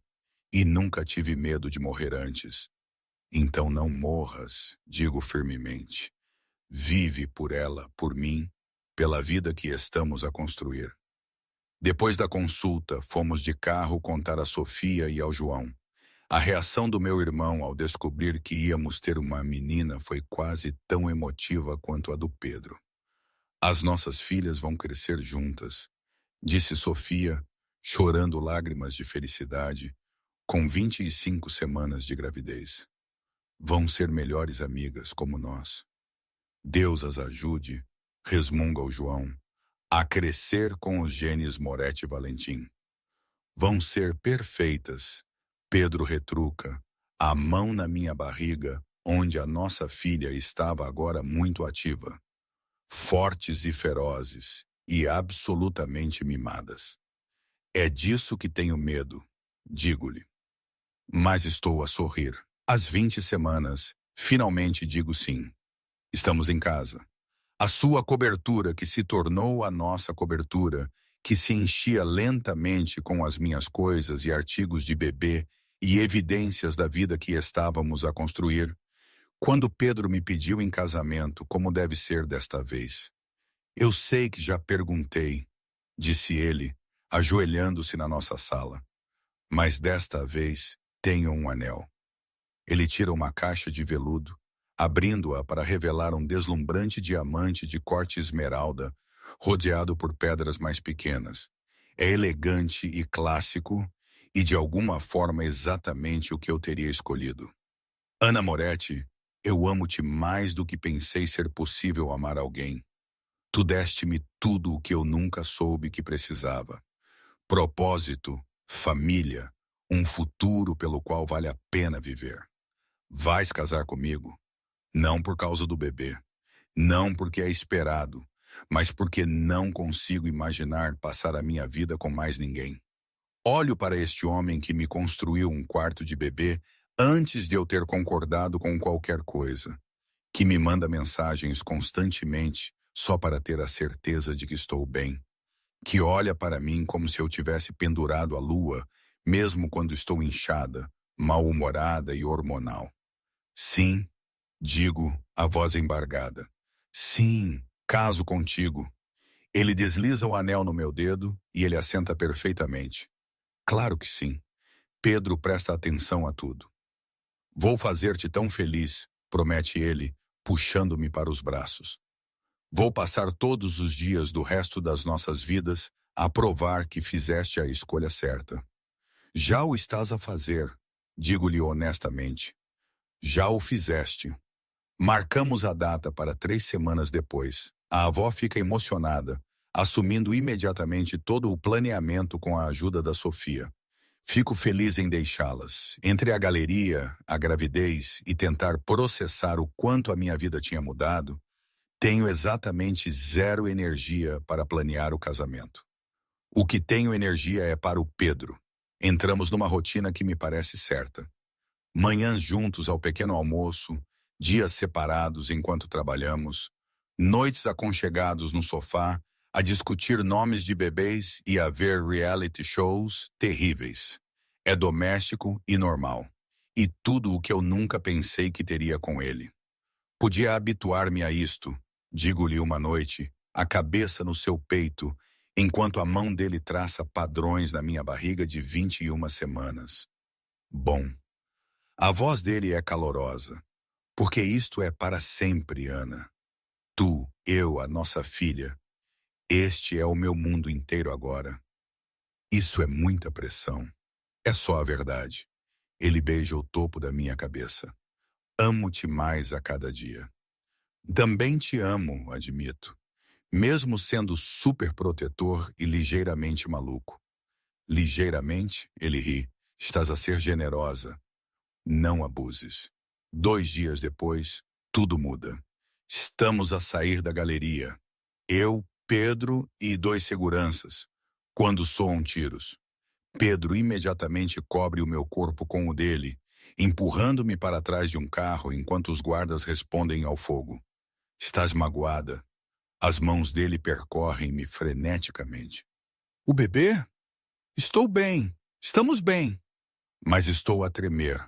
E nunca tive medo de morrer antes. Então não morras, digo firmemente. Vive por ela, por mim, pela vida que estamos a construir. Depois da consulta, fomos de carro contar a Sofia e ao João. A reação do meu irmão ao descobrir que íamos ter uma menina foi quase tão emotiva quanto a do Pedro. As nossas filhas vão crescer juntas, disse Sofia, chorando lágrimas de felicidade, com 25 semanas de gravidez. Vão ser melhores amigas como nós. Deus as ajude, resmunga o João, a crescer com os genes Moretti Valentim. Vão ser perfeitas, Pedro retruca, a mão na minha barriga, onde a nossa filha estava agora muito ativa. Fortes e ferozes, e absolutamente mimadas. É disso que tenho medo, digo-lhe. Mas estou a sorrir. Às 20 semanas, finalmente digo sim. Estamos em casa. A sua cobertura que se tornou a nossa cobertura, que se enchia lentamente com as minhas coisas e artigos de bebê e evidências da vida que estávamos a construir, quando Pedro me pediu em casamento como deve ser desta vez. Eu sei que já perguntei, disse ele, ajoelhando-se na nossa sala. Mas desta vez tenho um anel. Ele tira uma caixa de veludo, abrindo-a para revelar um deslumbrante diamante de corte esmeralda, rodeado por pedras mais pequenas. É elegante e clássico, e de alguma forma exatamente o que eu teria escolhido. Ana Moretti, eu amo-te mais do que pensei ser possível amar alguém. Tu deste-me tudo o que eu nunca soube que precisava. Propósito, família, um futuro pelo qual vale a pena viver. Vais casar comigo? Não por causa do bebê, não porque é esperado, mas porque não consigo imaginar passar a minha vida com mais ninguém. Olho para este homem que me construiu um quarto de bebê antes de eu ter concordado com qualquer coisa, que me manda mensagens constantemente só para ter a certeza de que estou bem, que olha para mim como se eu tivesse pendurado à lua, mesmo quando estou inchada, mal-humorada e hormonal. Sim, digo, a voz embargada. Sim, caso contigo. Ele desliza o anel no meu dedo e ele assenta perfeitamente. Claro que sim. Pedro presta atenção a tudo. Vou fazer-te tão feliz, promete ele, puxando-me para os braços. Vou passar todos os dias do resto das nossas vidas a provar que fizeste a escolha certa. Já o estás a fazer, digo-lhe honestamente. Já o fizeste. Marcamos a data para 3 semanas depois. A avó fica emocionada, assumindo imediatamente todo o planeamento com a ajuda da Sofia. Fico feliz em deixá-las. Entre a galeria, a gravidez e tentar processar o quanto a minha vida tinha mudado, tenho exatamente 0 energia para planear o casamento. O que tenho energia é para o Pedro. Entramos numa rotina que me parece certa. Manhãs juntos ao pequeno almoço, dias separados enquanto trabalhamos, Noites aconchegados no sofá, a discutir nomes de bebês e a ver reality shows terríveis. É doméstico e normal. E tudo o que eu nunca pensei que teria com ele. Podia habituar-me a isto, digo-lhe uma noite, a cabeça no seu peito, enquanto a mão dele traça padrões na minha barriga de 21 semanas. Bom, a voz dele é calorosa, porque isto é para sempre, Ana. Tu, eu, a nossa filha. Este é o meu mundo inteiro agora. Isso é muita pressão. É só a verdade. Ele beija o topo da minha cabeça. Amo-te mais a cada dia. Também te amo, admito. Mesmo sendo super protetor e ligeiramente maluco. Ligeiramente, ele ri. Estás a ser generosa. Não abuses. 2 dias depois, tudo muda. Estamos a sair da galeria. Eu, Pedro e 2 seguranças. Quando soam tiros. Pedro imediatamente cobre o meu corpo com o dele, empurrando-me para trás de um carro enquanto os guardas respondem ao fogo. Estás magoada. As mãos dele percorrem-me freneticamente. O bebê? Estou bem. Estamos bem. Mas estou a tremer.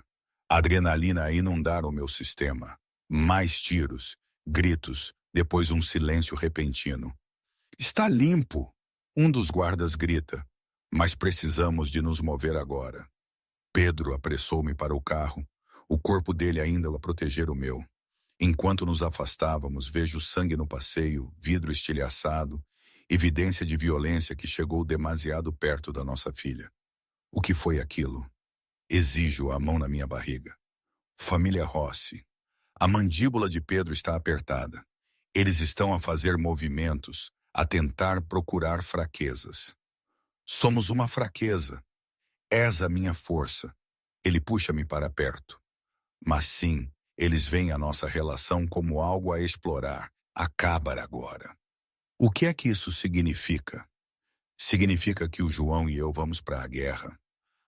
A adrenalina a inundar o meu sistema. Mais tiros, gritos, depois um silêncio repentino. Está limpo, um dos guardas grita. Mas precisamos de nos mover agora. Pedro apressou-me para o carro, o corpo dele ainda a proteger o meu. Enquanto nos afastávamos, vejo sangue no passeio, vidro estilhaçado, evidência de violência que chegou demasiado perto da nossa filha. O que foi aquilo? Exijo a mão na minha barriga. Família Rossi. A mandíbula de Pedro está apertada. Eles estão a fazer movimentos, a tentar procurar fraquezas. Somos uma fraqueza. És a minha força. Ele puxa-me para perto. Mas sim, eles veem a nossa relação como algo a explorar, acabar agora. O que é que isso significa? Significa que o João e eu vamos para a guerra.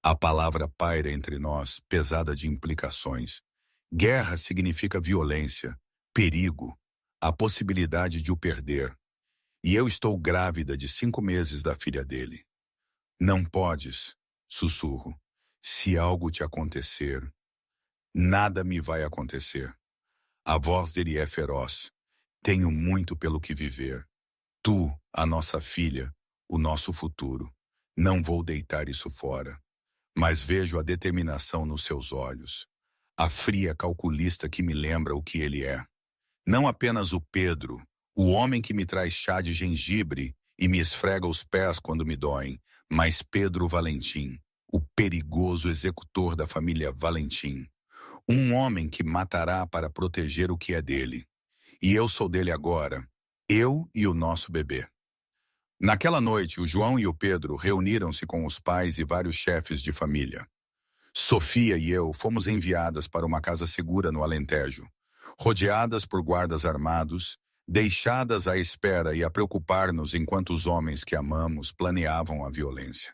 A palavra paira entre nós, pesada de implicações. Guerra significa violência, perigo, a possibilidade de o perder. E eu estou grávida de 5 meses da filha dele. Não podes, sussurro. Se algo te acontecer, nada me vai acontecer. A voz dele é feroz. Tenho muito pelo que viver. Tu, a nossa filha, o nosso futuro. Não vou deitar isso fora. Mas vejo a determinação nos seus olhos. A fria calculista que me lembra o que ele é. Não apenas o Pedro, o homem que me traz chá de gengibre e me esfrega os pés quando me doem, mas Pedro Valentim, o perigoso executor da família Valentim. Um homem que matará para proteger o que é dele. E eu sou dele agora. Eu e o nosso bebê. Naquela noite, o João e o Pedro reuniram-se com os pais e vários chefes de família. Sofia e eu fomos enviadas para uma casa segura no Alentejo, rodeadas por guardas armados, deixadas à espera e a preocupar-nos enquanto os homens que amamos planeavam a violência.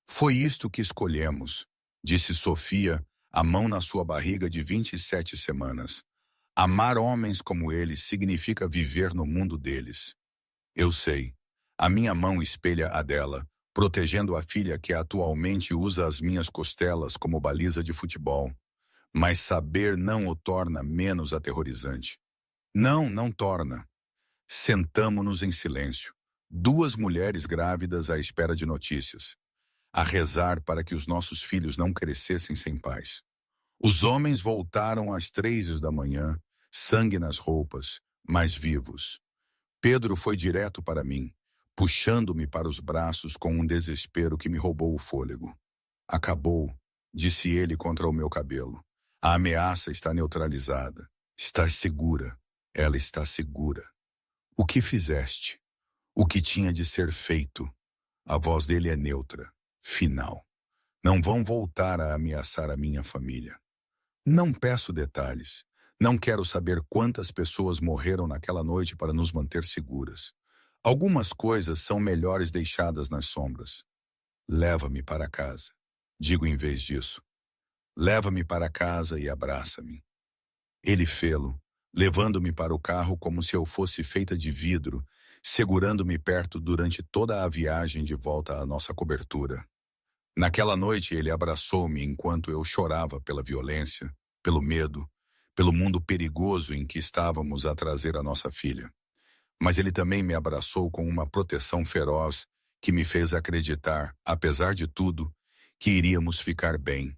Foi isto que escolhemos, disse Sofia, a mão na sua barriga de 27 semanas. Amar homens como eles significa viver no mundo deles. Eu sei. A minha mão espelha a dela, protegendo a filha que atualmente usa as minhas costelas como baliza de futebol. Mas saber não o torna menos aterrorizante. Não, não torna. Sentamo-nos em silêncio, 2 mulheres grávidas à espera de notícias, a rezar para que os nossos filhos não crescessem sem paz. Os homens voltaram às 3 da manhã, sangue nas roupas, mas vivos. Pedro foi direto para mim, puxando-me para os braços com um desespero que me roubou o fôlego. Acabou, disse ele contra o meu cabelo. A ameaça está neutralizada. Estás segura. Ela está segura. O que fizeste? O que tinha de ser feito? A voz dele é neutra, final. Não vão voltar a ameaçar a minha família. Não peço detalhes. Não quero saber quantas pessoas morreram naquela noite para nos manter seguras. Algumas coisas são melhores deixadas nas sombras. Leva-me para casa. Digo em vez disso. Leva-me para casa e abraça-me. Ele fê-lo, levando-me para o carro como se eu fosse feita de vidro, segurando-me perto durante toda a viagem de volta à nossa cobertura. Naquela noite ele abraçou-me enquanto eu chorava pela violência, pelo medo, pelo mundo perigoso em que estávamos a trazer a nossa filha. Mas ele também me abraçou com uma proteção feroz que me fez acreditar, apesar de tudo, que iríamos ficar bem.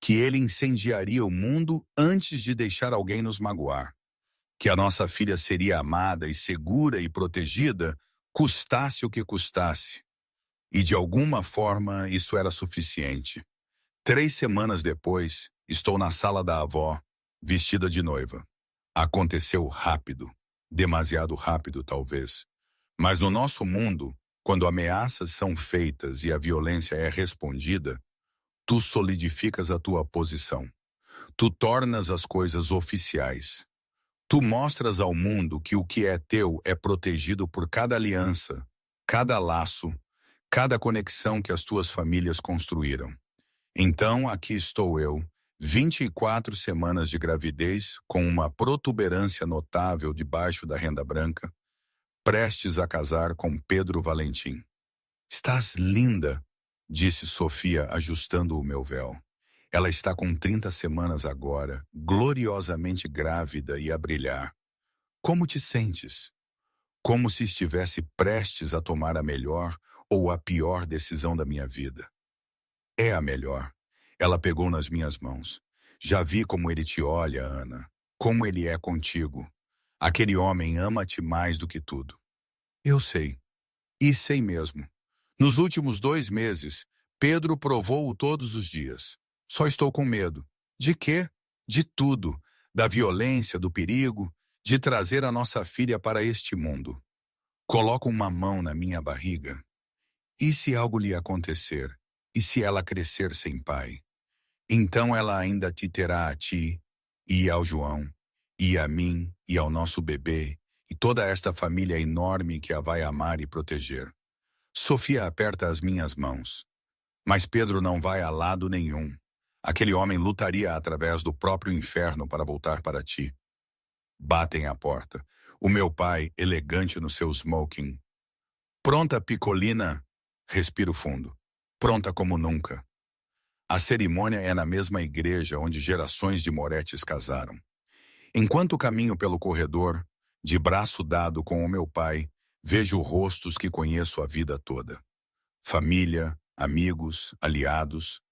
Que ele incendiaria o mundo antes de deixar alguém nos magoar. Que a nossa filha seria amada e segura e protegida, custasse o que custasse. E de alguma forma isso era suficiente. 3 semanas depois, estou na sala da avó, vestida de noiva. Aconteceu rápido. Demasiado rápido, talvez. Mas no nosso mundo, quando ameaças são feitas e a violência é respondida, tu solidificas a tua posição. Tu tornas as coisas oficiais. Tu mostras ao mundo que o que é teu é protegido por cada aliança, cada laço, cada conexão que as tuas famílias construíram. Então, aqui estou eu, 24 semanas de gravidez, com uma protuberância notável debaixo da renda branca, prestes a casar com Pedro Valentim. Estás linda, disse Sofia, ajustando o meu véu. Ela está com 30 semanas agora, gloriosamente grávida e a brilhar. Como te sentes? Como se estivesse prestes a tomar a melhor ou a pior decisão da minha vida. É a melhor. Ela pegou nas minhas mãos. Já vi como ele te olha, Ana. Como ele é contigo. Aquele homem ama-te mais do que tudo. Eu sei. E sei mesmo. Nos últimos 2 meses, Pedro provou-o todos os dias. Só estou com medo. De quê? De tudo. Da violência, do perigo, de trazer a nossa filha para este mundo. Coloco uma mão na minha barriga. E se algo lhe acontecer? E se ela crescer sem pai? Então ela ainda te terá a ti, e ao João, e a mim, e ao nosso bebê, e toda esta família enorme que a vai amar e proteger. Sofia aperta as minhas mãos. Mas Pedro não vai a lado nenhum. Aquele homem lutaria através do próprio inferno para voltar para ti. Batem à porta. O meu pai, elegante no seu smoking. Pronta, Picolina? Respiro fundo. Pronta como nunca. A cerimônia é na mesma igreja onde gerações de Moretes casaram. Enquanto caminho pelo corredor, de braço dado com o meu pai, vejo rostos que conheço a vida toda. Família, amigos, aliados,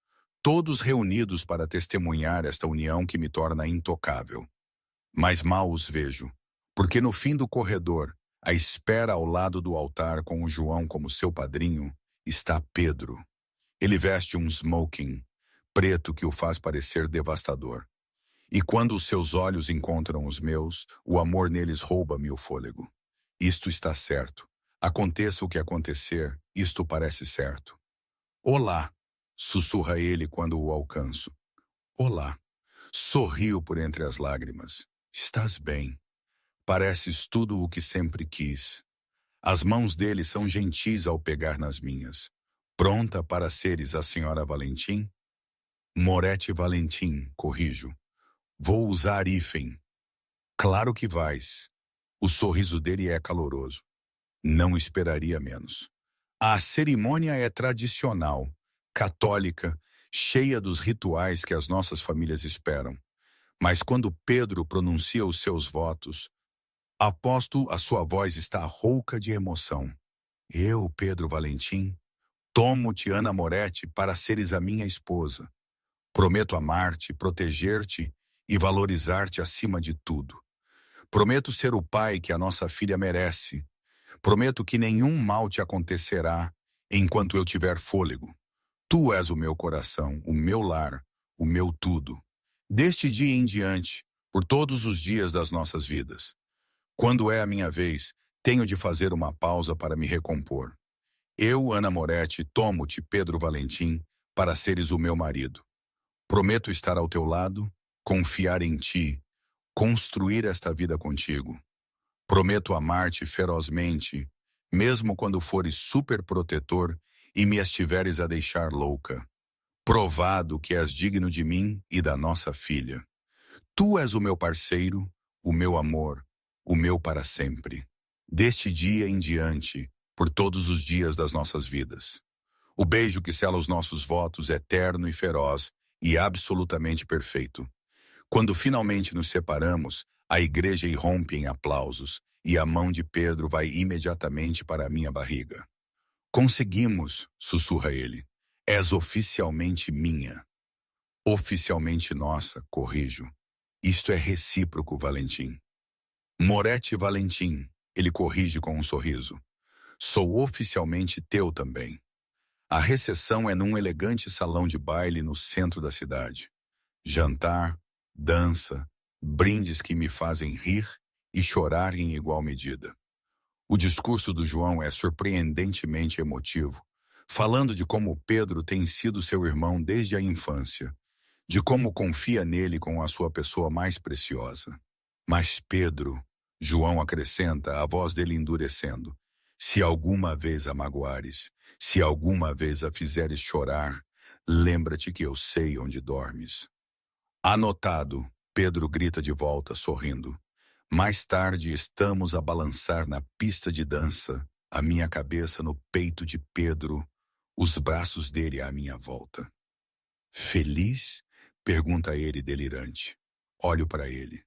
todos reunidos para testemunhar esta união que me torna intocável. Mas mal os vejo, porque no fim do corredor, à espera ao lado do altar com o João como seu padrinho, está Pedro. Ele veste um smoking, preto que o faz parecer devastador. E quando os seus olhos encontram os meus, o amor neles rouba-me o fôlego. Isto está certo. Aconteça o que acontecer, isto parece certo. Olá, sussurra ele quando o alcanço. Olá. Sorrio por entre as lágrimas. Estás bem. Pareces tudo o que sempre quis. As mãos dele são gentis ao pegar nas minhas. Pronta para seres a senhora Valentim? Moretti Valentim, corrijo. Vou usar hífen. Claro que vais. O sorriso dele é caloroso. Não esperaria menos. A cerimônia é tradicional, católica, cheia dos rituais que as nossas famílias esperam. Mas quando Pedro pronuncia os seus votos, aposto a sua voz está rouca de emoção. Eu, Pedro Valentim, tomo-te, Ana Moretti, para seres a minha esposa. Prometo amar-te, proteger-te e valorizar-te acima de tudo. Prometo ser o pai que a nossa filha merece. Prometo que nenhum mal te acontecerá enquanto eu tiver fôlego. Tu és o meu coração, o meu lar, o meu tudo. Deste dia em diante, por todos os dias das nossas vidas. Quando é a minha vez, tenho de fazer uma pausa para me recompor. Eu, Ana Moretti, tomo-te, Pedro Valentim, para seres o meu marido. Prometo estar ao teu lado, confiar em ti, construir esta vida contigo. Prometo amar-te ferozmente, mesmo quando fores superprotetor e me estiveres a deixar louca. Provado que és digno de mim e da nossa filha. Tu és o meu parceiro, o meu amor, o meu para sempre. Deste dia em diante, por todos os dias das nossas vidas. O beijo que sela os nossos votos eterno e feroz e absolutamente perfeito. Quando finalmente nos separamos, a igreja irrompe em aplausos e a mão de Pedro vai imediatamente para a minha barriga. Conseguimos, sussurra ele. És oficialmente minha. Oficialmente nossa, corrijo. Isto é recíproco, Valentim. Moretti Valentim, ele corrige com um sorriso. Sou oficialmente teu também. A recepção é num elegante salão de baile no centro da cidade. Jantar, dança, brindes que me fazem rir e chorar em igual medida. O discurso do João é surpreendentemente emotivo, falando de como Pedro tem sido seu irmão desde a infância, de como confia nele com a sua pessoa mais preciosa. Mas Pedro, João acrescenta, a voz dele endurecendo, se alguma vez a magoares, se alguma vez a fizeres chorar, lembra-te que eu sei onde dormes. Anotado, Pedro grita de volta, sorrindo. Mais tarde estamos a balançar na pista de dança, a minha cabeça no peito de Pedro, os braços dele à minha volta. Feliz? Pergunta ele delirante. Olho para ele.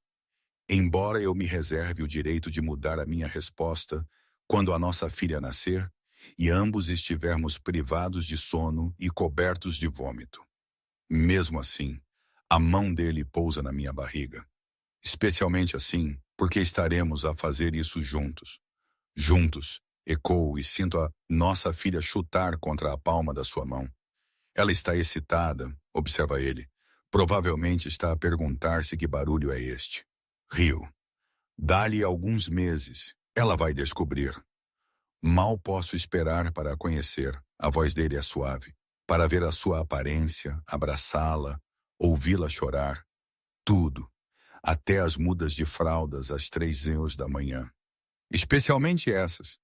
Embora eu me reserve o direito de mudar a minha resposta quando a nossa filha nascer e ambos estivermos privados de sono e cobertos de vômito. Mesmo assim, a mão dele pousa na minha barriga. Especialmente assim, porque estaremos a fazer isso juntos. Juntos, ecoo e sinto a nossa filha chutar contra a palma da sua mão. Ela está excitada, observa ele. Provavelmente está a perguntar-se que barulho é este. Rio. Dá-lhe alguns meses. Ela vai descobrir. Mal posso esperar para a conhecer. A voz dele é suave. Para ver a sua aparência, abraçá-la, ouvi-la chorar. Tudo. Até as mudas de fraldas às 3h da manhã. Especialmente essas.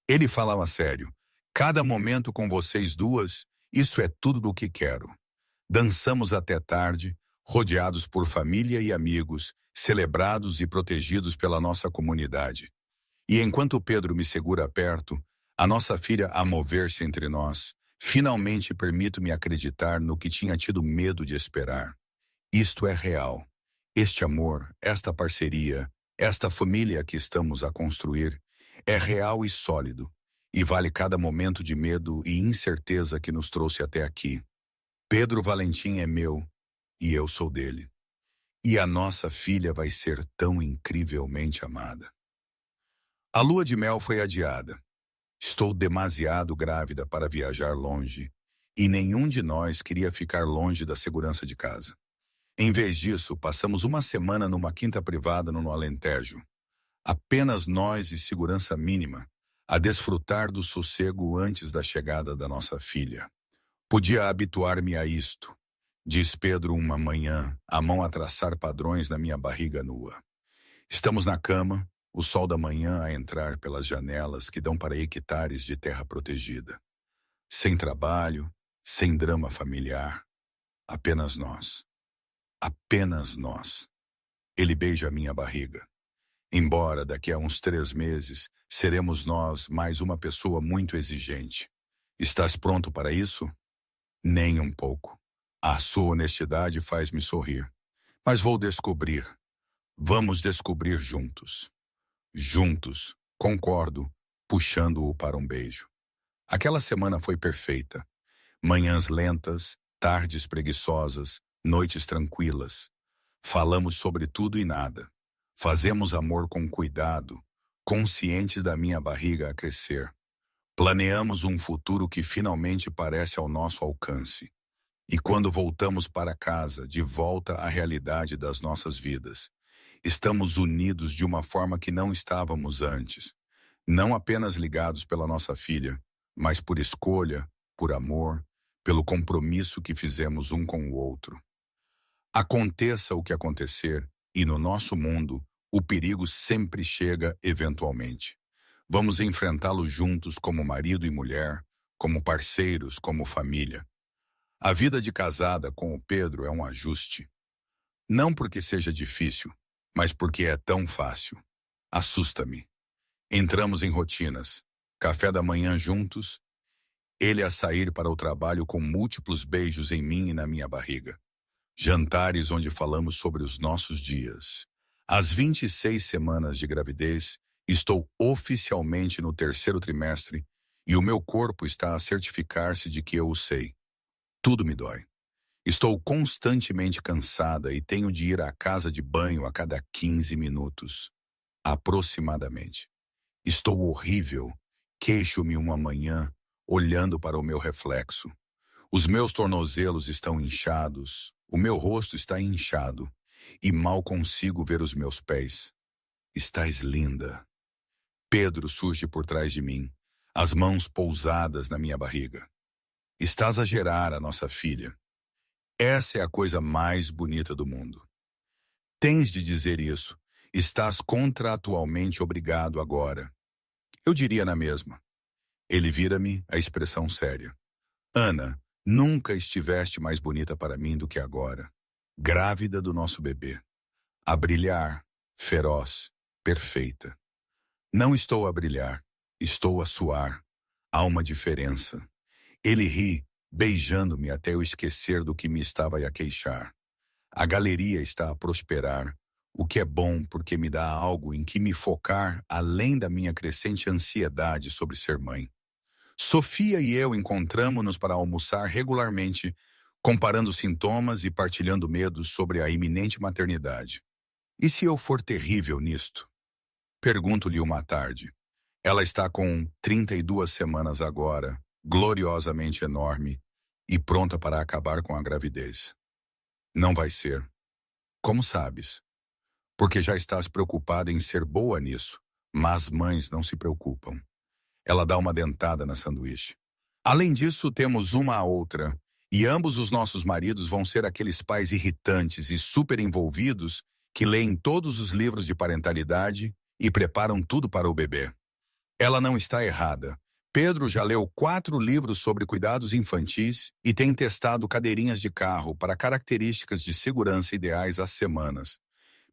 Ele falava sério. Cada momento com vocês duas, isso é tudo do que quero. Dançamos até tarde, rodeados por família e amigos, celebrados e protegidos pela nossa comunidade. E enquanto Pedro me segura perto, a nossa filha a mover-se entre nós, finalmente permito-me acreditar no que tinha tido medo de esperar. Isto é real. Este amor, esta parceria, esta família que estamos a construir, é real e sólido, e vale cada momento de medo e incerteza que nos trouxe até aqui. Pedro Valentim é meu, e eu sou dele. E a nossa filha vai ser tão incrivelmente amada. A lua de mel foi adiada. Estou demasiado grávida para viajar longe, e nenhum de nós queria ficar longe da segurança de casa. Em vez disso, passamos uma semana numa quinta privada no Alentejo. Apenas nós e segurança mínima, a desfrutar do sossego antes da chegada da nossa filha. Podia habituar-me a isto, diz Pedro uma manhã, a mão a traçar padrões na minha barriga nua. Estamos na cama, o sol da manhã a entrar pelas janelas que dão para hectares de terra protegida. Sem trabalho, sem drama familiar, apenas nós. Apenas nós. Ele beija minha barriga. Embora daqui a uns 3 meses seremos nós mais uma pessoa muito exigente. Estás pronto para isso? Nem um pouco. A sua honestidade faz-me sorrir. Mas vou descobrir. Vamos descobrir juntos. Juntos, concordo, puxando-o para um beijo. Aquela semana foi perfeita. Manhãs lentas, tardes preguiçosas, noites tranquilas. Falamos sobre tudo e nada. Fazemos amor com cuidado, conscientes da minha barriga a crescer. Planeamos um futuro que finalmente parece ao nosso alcance. E quando voltamos para casa, de volta à realidade das nossas vidas, estamos unidos de uma forma que não estávamos antes. Não apenas ligados pela nossa filha, mas por escolha, por amor, pelo compromisso que fizemos um com o outro. Aconteça o que acontecer, e no nosso mundo, o perigo sempre chega eventualmente. Vamos enfrentá-lo juntos como marido e mulher, como parceiros, como família. A vida de casada com o Pedro é um ajuste. Não porque seja difícil, mas porque é tão fácil. Assusta-me. Entramos em rotinas. Café da manhã juntos, ele a sair para o trabalho com múltiplos beijos em mim e na minha barriga. Jantares onde falamos sobre os nossos dias. Às 26 semanas de gravidez, estou oficialmente no terceiro trimestre e o meu corpo está a certificar-se de que eu o sei. Tudo me dói. Estou constantemente cansada e tenho de ir à casa de banho a cada 15 minutos, aproximadamente. Estou horrível. Queixo-me uma manhã, olhando para o meu reflexo. Os meus tornozelos estão inchados, o meu rosto está inchado e mal consigo ver os meus pés. Estás linda. Pedro surge por trás de mim, as mãos pousadas na minha barriga. Estás a gerar a nossa filha. Essa é a coisa mais bonita do mundo. Tens de dizer isso. Estás contratualmente obrigado agora. Eu diria na mesma. Ele vira-me a expressão séria. Ana, nunca estiveste mais bonita para mim do que agora. Grávida do nosso bebê. A brilhar, feroz, perfeita. Não estou a brilhar, estou a suar. Há uma diferença. Ele ri, beijando-me até eu esquecer do que me estava a queixar. A galeria está a prosperar, o que é bom porque me dá algo em que me focar além da minha crescente ansiedade sobre ser mãe. Sofia e eu encontramo-nos para almoçar regularmente, comparando sintomas e partilhando medos sobre a iminente maternidade. E se eu for terrível nisto? Pergunto-lhe uma tarde. Ela está com 32 semanas agora, gloriosamente enorme e pronta para acabar com a gravidez. Não vai ser. Como sabes? Porque já estás preocupada em ser boa nisso, mas mães não se preocupam. Ela dá uma dentada na sanduíche. Além disso, temos uma a outra, e ambos os nossos maridos vão ser aqueles pais irritantes e super envolvidos que leem todos os livros de parentalidade e preparam tudo para o bebê. Ela não está errada. Pedro já leu 4 livros sobre cuidados infantis e tem testado cadeirinhas de carro para características de segurança ideais há semanas.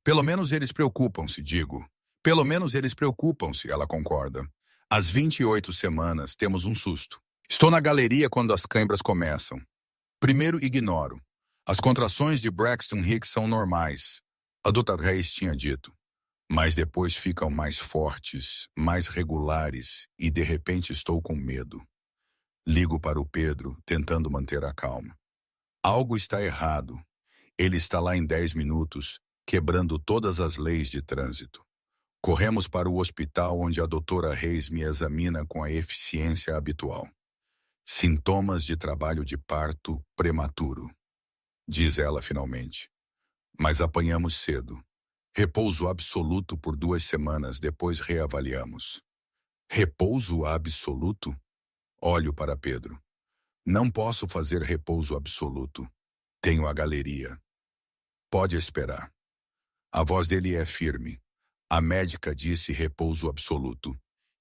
Pelo menos eles preocupam-se, digo. Pelo menos eles preocupam-se, ela concorda. Às 28 semanas, temos um susto. Estou na galeria quando as câimbras começam. Primeiro, ignoro. As contrações de Braxton Hicks são normais. A Dr. Reis tinha dito. Mas depois ficam mais fortes, mais regulares, e de repente estou com medo. Ligo para o Pedro, tentando manter a calma. Algo está errado. Ele está lá em 10 minutos, quebrando todas as leis de trânsito. Corremos para o hospital onde a doutora Reis me examina com a eficiência habitual. Sintomas de trabalho de parto prematuro, diz ela finalmente. Mas apanhamos cedo. Repouso absoluto por 2 semanas, depois reavaliamos. Repouso absoluto? Olho para Pedro. Não posso fazer repouso absoluto. Tenho a galeria. Pode esperar. A voz dele é firme. A médica disse repouso absoluto.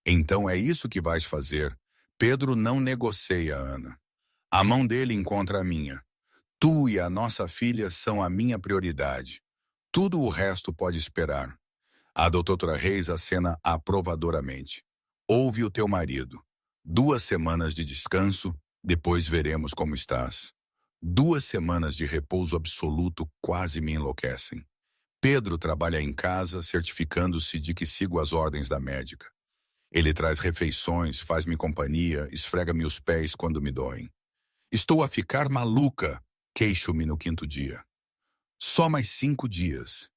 Então é isso que vais fazer. Pedro não negocia, Ana. A mão dele encontra a minha. Tu e a nossa filha são a minha prioridade. Tudo o resto pode esperar. A doutora Reis acena aprovadoramente. Ouve o teu marido. 2 semanas de descanso, depois veremos como estás. 2 semanas de repouso absoluto quase me enlouquecem. Pedro trabalha em casa, certificando-se de que sigo as ordens da médica. Ele traz refeições, faz-me companhia, esfrega-me os pés quando me doem. Estou a ficar maluca, queixo-me no 5º dia. Só mais 5 dias.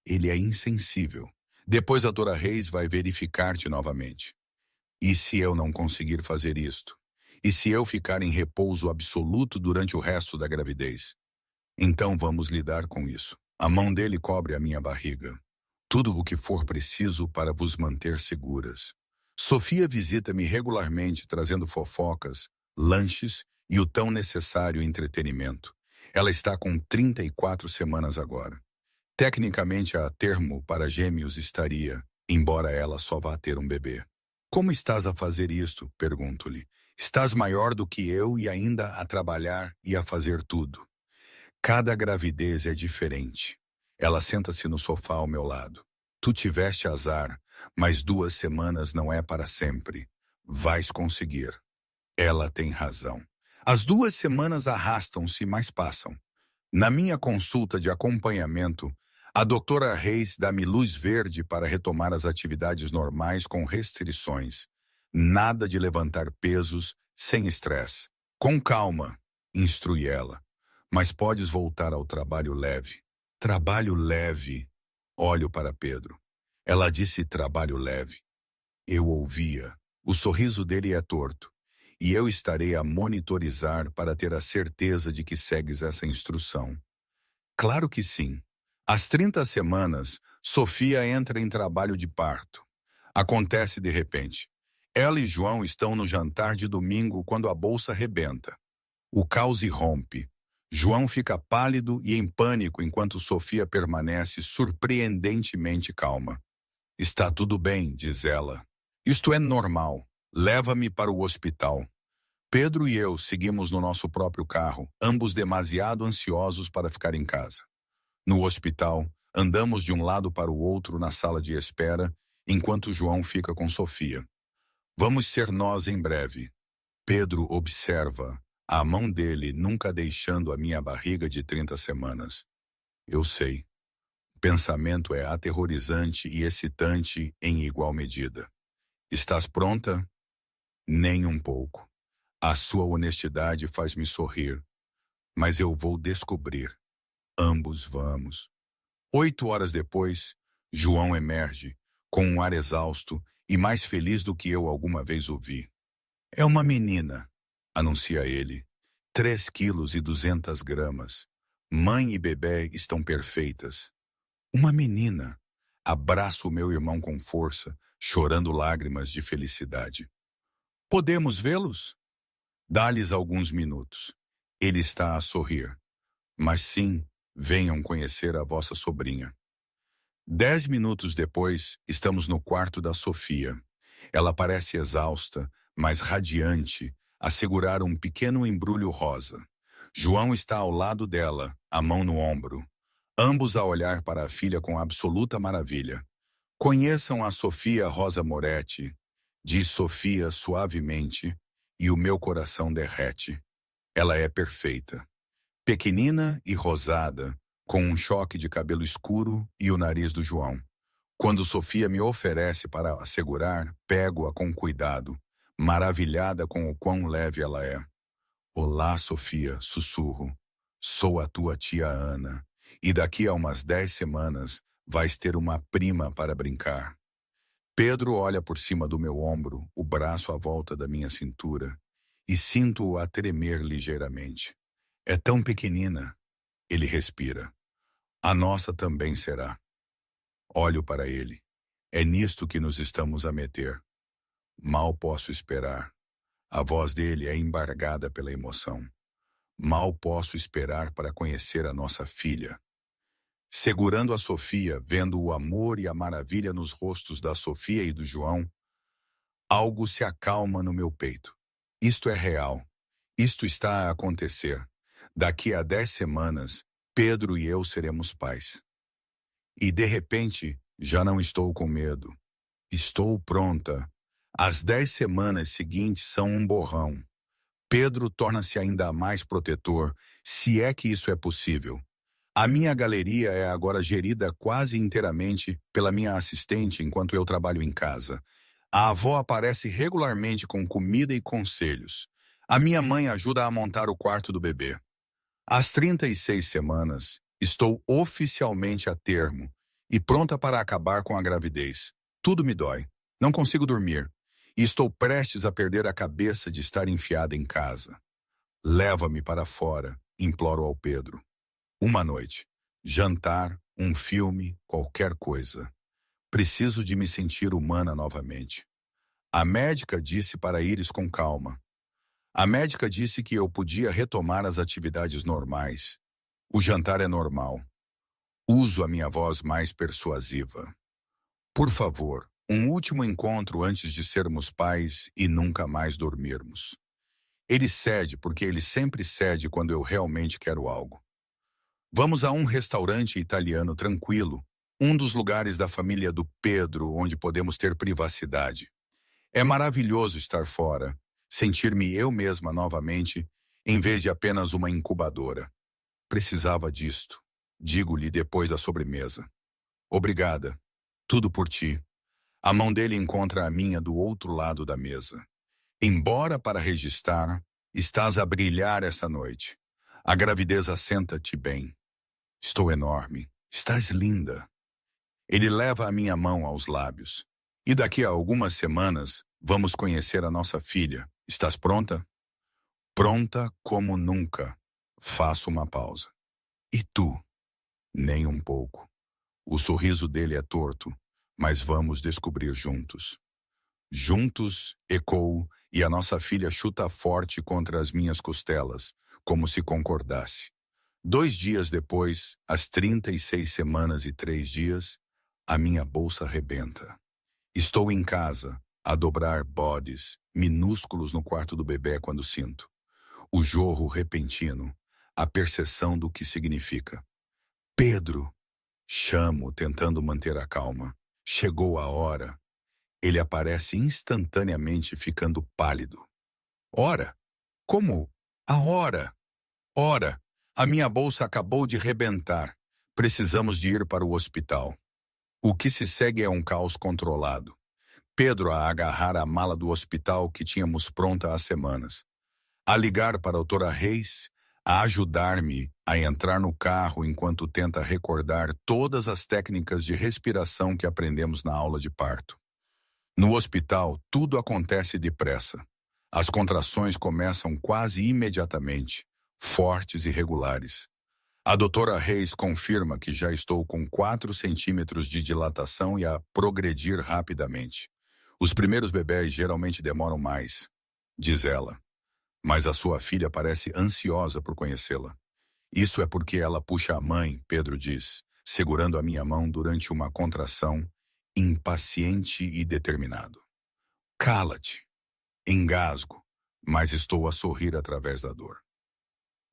Ele é insensível. Depois a Dra. Reis vai verificar-te novamente. E se eu não conseguir fazer isto? E se eu ficar em repouso absoluto durante o resto da gravidez? Então vamos lidar com isso. A mão dele cobre a minha barriga. Tudo o que for preciso para vos manter seguras. Sofia visita-me regularmente, trazendo fofocas, lanches e o tão necessário entretenimento. Ela está com 34 semanas agora. Tecnicamente, a termo para gêmeos estaria, embora ela só vá ter um bebê. Como estás a fazer isto? Pergunto-lhe. Estás maior do que eu e ainda a trabalhar e a fazer tudo. Cada gravidez é diferente. Ela senta-se no sofá ao meu lado. Tu tiveste azar, mas 2 semanas não é para sempre. Vais conseguir. Ela tem razão. As 2 semanas arrastam-se, mas passam. Na minha consulta de acompanhamento, a doutora Reis dá-me luz verde para retomar as atividades normais com restrições. Nada de levantar pesos, sem estresse. Com calma, instrui ela. Mas podes voltar ao trabalho leve. Trabalho leve. Olho para Pedro. Ela disse trabalho leve. Eu ouvia. O sorriso dele é torto. E eu estarei a monitorizar para ter a certeza de que segues essa instrução. Claro que sim. Às 30 semanas, Sofia entra em trabalho de parto. Acontece de repente. Ela e João estão no jantar de domingo quando a bolsa rebenta. O caos irrompe. João fica pálido e em pânico enquanto Sofia permanece surpreendentemente calma. Está tudo bem, diz ela. Isto é normal. Leva-me para o hospital. Pedro e eu seguimos no nosso próprio carro, ambos demasiado ansiosos para ficar em casa. No hospital, andamos de um lado para o outro na sala de espera, enquanto João fica com Sofia. Vamos ser nós em breve. Pedro observa, a mão dele nunca deixando a minha barriga de 30 semanas. Eu sei. O pensamento é aterrorizante e excitante em igual medida. Estás pronta? Nem um pouco. A sua honestidade faz-me sorrir, mas eu vou descobrir. Ambos vamos. 8 horas depois, João emerge, com um ar exausto e mais feliz do que eu alguma vez o vi. É uma menina, anuncia ele. 3,2 kg. Mãe e bebê estão perfeitas. Uma menina. Abraço o meu irmão com força, chorando lágrimas de felicidade. Podemos vê-los? Dá-lhes alguns minutos. Ele está a sorrir. Mas sim, venham conhecer a vossa sobrinha. 10 minutos depois, estamos no quarto da Sofia. Ela parece exausta, mas radiante, a segurar um pequeno embrulho rosa. João está ao lado dela, a mão no ombro. Ambos a olhar para a filha com absoluta maravilha. Conheçam a Sofia Rosa Moretti, diz Sofia suavemente, e o meu coração derrete. Ela é perfeita. Pequenina e rosada, com um choque de cabelo escuro e o nariz do João. Quando Sofia me oferece para a segurar, pego-a com cuidado, maravilhada com o quão leve ela é. Olá, Sofia, sussurro. Sou a tua tia Ana, e daqui a umas 10 semanas vais ter uma prima para brincar. Pedro olha por cima do meu ombro, o braço à volta da minha cintura, e sinto-o a tremer ligeiramente. É tão pequenina. Ele respira. A nossa também será. Olho para ele. É nisto que nos estamos a meter. Mal posso esperar. A voz dele é embargada pela emoção. Mal posso esperar para conhecer a nossa filha. Segurando a Sofia, vendo o amor e a maravilha nos rostos da Sofia e do João, algo se acalma no meu peito. Isto é real. Isto está a acontecer. Daqui a 10 semanas, Pedro e eu seremos pais. E de repente, já não estou com medo. Estou pronta. As 10 semanas seguintes são um borrão. Pedro torna-se ainda mais protetor, se é que isso é possível. A minha galeria é agora gerida quase inteiramente pela minha assistente enquanto eu trabalho em casa. A avó aparece regularmente com comida e conselhos. A minha mãe ajuda a montar o quarto do bebê. Às 36 semanas, estou oficialmente a termo e pronta para acabar com a gravidez. Tudo me dói. Não consigo dormir. E estou prestes a perder a cabeça de estar enfiada em casa. Leva-me para fora, imploro ao Pedro. Uma noite, jantar, um filme, qualquer coisa. Preciso de me sentir humana novamente. A médica disse para ires com calma. A médica disse que eu podia retomar as atividades normais. O jantar é normal. Uso a minha voz mais persuasiva. Por favor, um último encontro antes de sermos pais e nunca mais dormirmos. Ele cede porque ele sempre cede quando eu realmente quero algo. Vamos a um restaurante italiano tranquilo, um dos lugares da família do Pedro onde podemos ter privacidade. É maravilhoso estar fora, sentir-me eu mesma novamente, em vez de apenas uma incubadora. Precisava disto. Digo-lhe depois da sobremesa. Obrigada. Tudo por ti. A mão dele encontra a minha do outro lado da mesa. Embora para registrar, estás a brilhar esta noite. A gravidez assenta-te bem. Estou enorme. Estás linda. Ele leva a minha mão aos lábios. E daqui a algumas semanas, vamos conhecer a nossa filha. Estás pronta? Pronta como nunca. Faço uma pausa. E tu? Nem um pouco. O sorriso dele é torto, mas vamos descobrir juntos. Juntos, ecoo, e a nossa filha chuta forte contra as minhas costelas, como se concordasse. 2 dias depois, às 36 semanas e 3 dias, a minha bolsa rebenta. Estou em casa, a dobrar bodes, minúsculos no quarto do bebê quando sinto. O jorro repentino, a percepção do que significa. Pedro! Chamo, tentando manter a calma. Chegou a hora. Ele aparece instantaneamente, ficando pálido. Hora? Como? A hora? Ora, a minha bolsa acabou de rebentar. Precisamos de ir para o hospital. O que se segue é um caos controlado. Pedro a agarrar a mala do hospital que tínhamos pronta há semanas. A ligar para a doutora Reis, a ajudar-me a entrar no carro enquanto tenta recordar todas as técnicas de respiração que aprendemos na aula de parto. No hospital, tudo acontece depressa. As contrações começam quase imediatamente, fortes e regulares. A doutora Reis confirma que já estou com 4 centímetros de dilatação e a progredir rapidamente. Os primeiros bebés geralmente demoram mais, diz ela. Mas a sua filha parece ansiosa por conhecê-la. Isso é porque ela puxa a mãe, Pedro diz, segurando a minha mão durante uma contração, impaciente e determinado. Cala-te. Engasgo, mas estou a sorrir através da dor.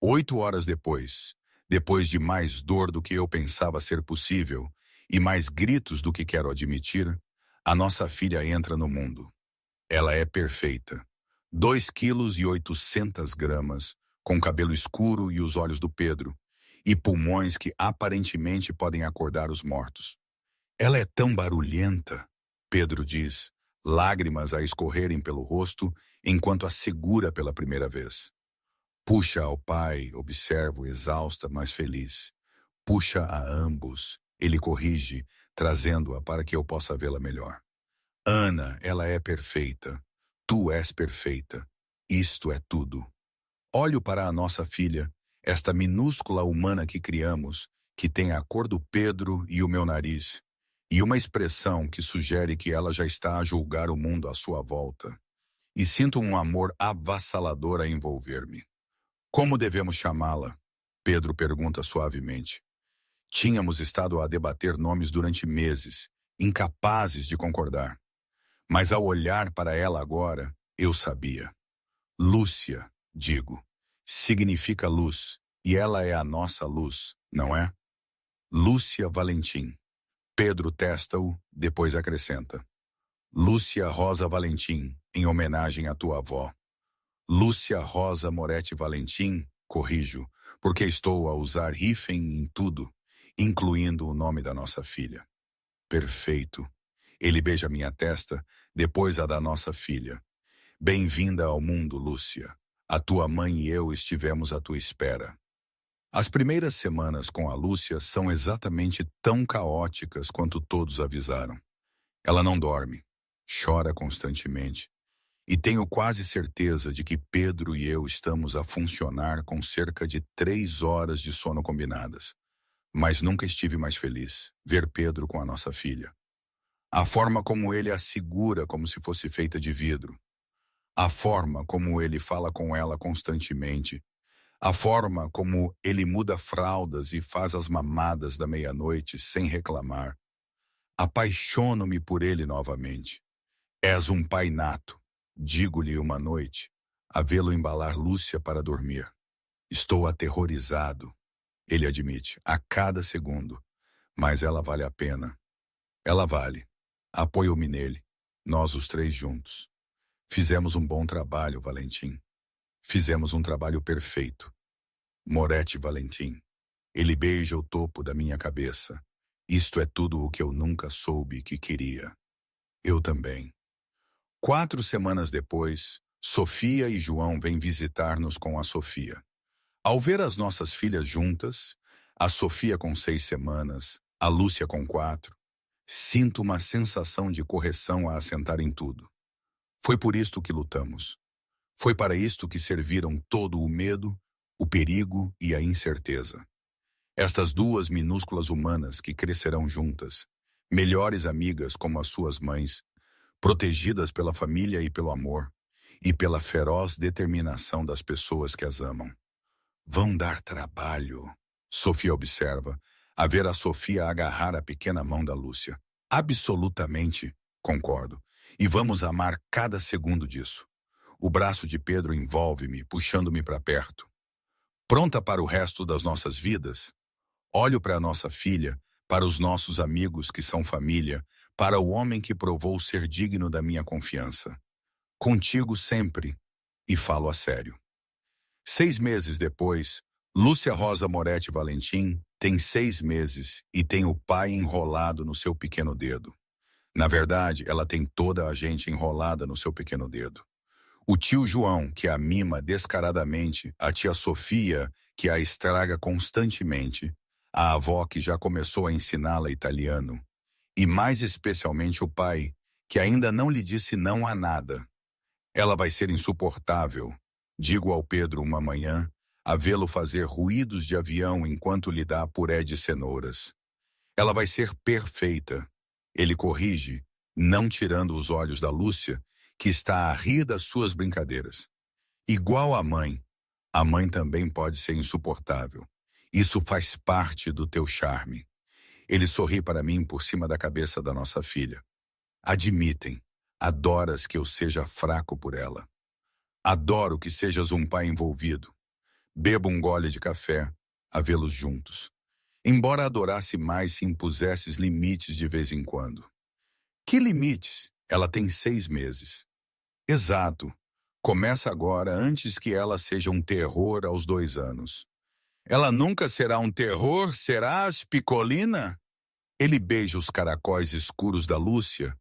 8 horas depois de mais dor do que eu pensava ser possível e mais gritos do que quero admitir, a nossa filha entra no mundo. Ela é perfeita. 2,8 kg, com cabelo escuro e os olhos do Pedro, e pulmões que aparentemente podem acordar os mortos. Ela é tão barulhenta, Pedro diz, lágrimas a escorrerem pelo rosto enquanto a segura pela primeira vez. Puxa ao pai, observo, exausta, mas feliz. Puxa a ambos, ele corrige, trazendo-a para que eu possa vê-la melhor. Ana, ela é perfeita. Tu és perfeita. Isto é tudo. Olho para a nossa filha, esta minúscula humana que criamos, que tem a cor do Pedro e o meu nariz, e uma expressão que sugere que ela já está a julgar o mundo à sua volta. E sinto um amor avassalador a envolver-me. Como devemos chamá-la? Pedro pergunta suavemente. Tínhamos estado a debater nomes durante meses, incapazes de concordar. Mas ao olhar para ela agora, eu sabia. Lúcia, digo, significa luz, e ela é a nossa luz, não é? Lúcia Valentim. Pedro testa-o, depois acrescenta. Lúcia Rosa Valentim, em homenagem à tua avó. Lúcia Rosa Moretti Valentim, corrijo, porque estou a usar hífen em tudo, incluindo o nome da nossa filha. Perfeito. Ele beija minha testa, depois a da nossa filha. Bem-vinda ao mundo, Lúcia. A tua mãe e eu estivemos à tua espera. As primeiras semanas com a Lúcia são exatamente tão caóticas quanto todos avisaram. Ela não dorme, chora constantemente. E tenho quase certeza de que Pedro e eu estamos a funcionar com cerca de 3 horas de sono combinadas. Mas nunca estive mais feliz, ver Pedro com a nossa filha. A forma como ele a segura como se fosse feita de vidro. A forma como ele fala com ela constantemente. A forma como ele muda fraldas e faz as mamadas da meia-noite sem reclamar. Apaixono-me por ele novamente. És um pai nato, digo-lhe uma noite, a vê-lo embalar Lúcia para dormir. Estou aterrorizado. ele admite, a cada segundo. Mas ela vale a pena. Ela vale. Apoio-me nele. Nós os três juntos. Fizemos um bom trabalho, Valentim. Fizemos um trabalho perfeito. Moretti Valentim. Ele beija o topo da minha cabeça. Isto é tudo o que eu nunca soube que queria. Eu também. 4 semanas depois, Sofia e João vêm visitar-nos com a Sofia. Ao ver as nossas filhas juntas, a Sofia com 6 semanas, a Lúcia com 4, sinto uma sensação de correção a assentar em tudo. Foi por isto que lutamos. Foi para isto que serviram todo o medo, o perigo e a incerteza. Estas duas minúsculas humanas que crescerão juntas, melhores amigas como as suas mães, protegidas pela família e pelo amor, e pela feroz determinação das pessoas que as amam. Vão dar trabalho, Sofia observa, a ver a Sofia agarrar a pequena mão da Lúcia. Absolutamente, concordo, e vamos amar cada segundo disso. O braço de Pedro envolve-me, puxando-me para perto. Pronta para o resto das nossas vidas? Olho para a nossa filha, para os nossos amigos que são família, para o homem que provou ser digno da minha confiança. Contigo sempre, e falo a sério. 6 meses depois, Lúcia Rosa Moretti Valentim tem 6 meses e tem o pai enrolado no seu pequeno dedo. Na verdade, ela tem toda a gente enrolada no seu pequeno dedo. O tio João, que a mima descaradamente, a tia Sofia, que a estraga constantemente, a avó que já começou a ensiná-la italiano, e mais especialmente o pai, que ainda não lhe disse não a nada. Ela vai ser insuportável, digo ao Pedro uma manhã, a vê-lo fazer ruídos de avião enquanto lhe dá puré de cenouras. Ela vai ser perfeita. Ele corrige, não tirando os olhos da Lúcia, que está a rir das suas brincadeiras. Igual a mãe também pode ser insuportável. Isso faz parte do teu charme. Ele sorri para mim por cima da cabeça da nossa filha. Admitem, adoras que eu seja fraco por ela. Adoro que sejas um pai envolvido. Bebo um gole de café, a vê-los juntos. Embora adorasse mais se impusesses limites de vez em quando. Que limites? Ela tem 6 meses. Exato. Começa agora antes que ela seja um terror aos 2 anos. Ela nunca será um terror, serás, Picolina? Ele beija os caracóis escuros da Lúcia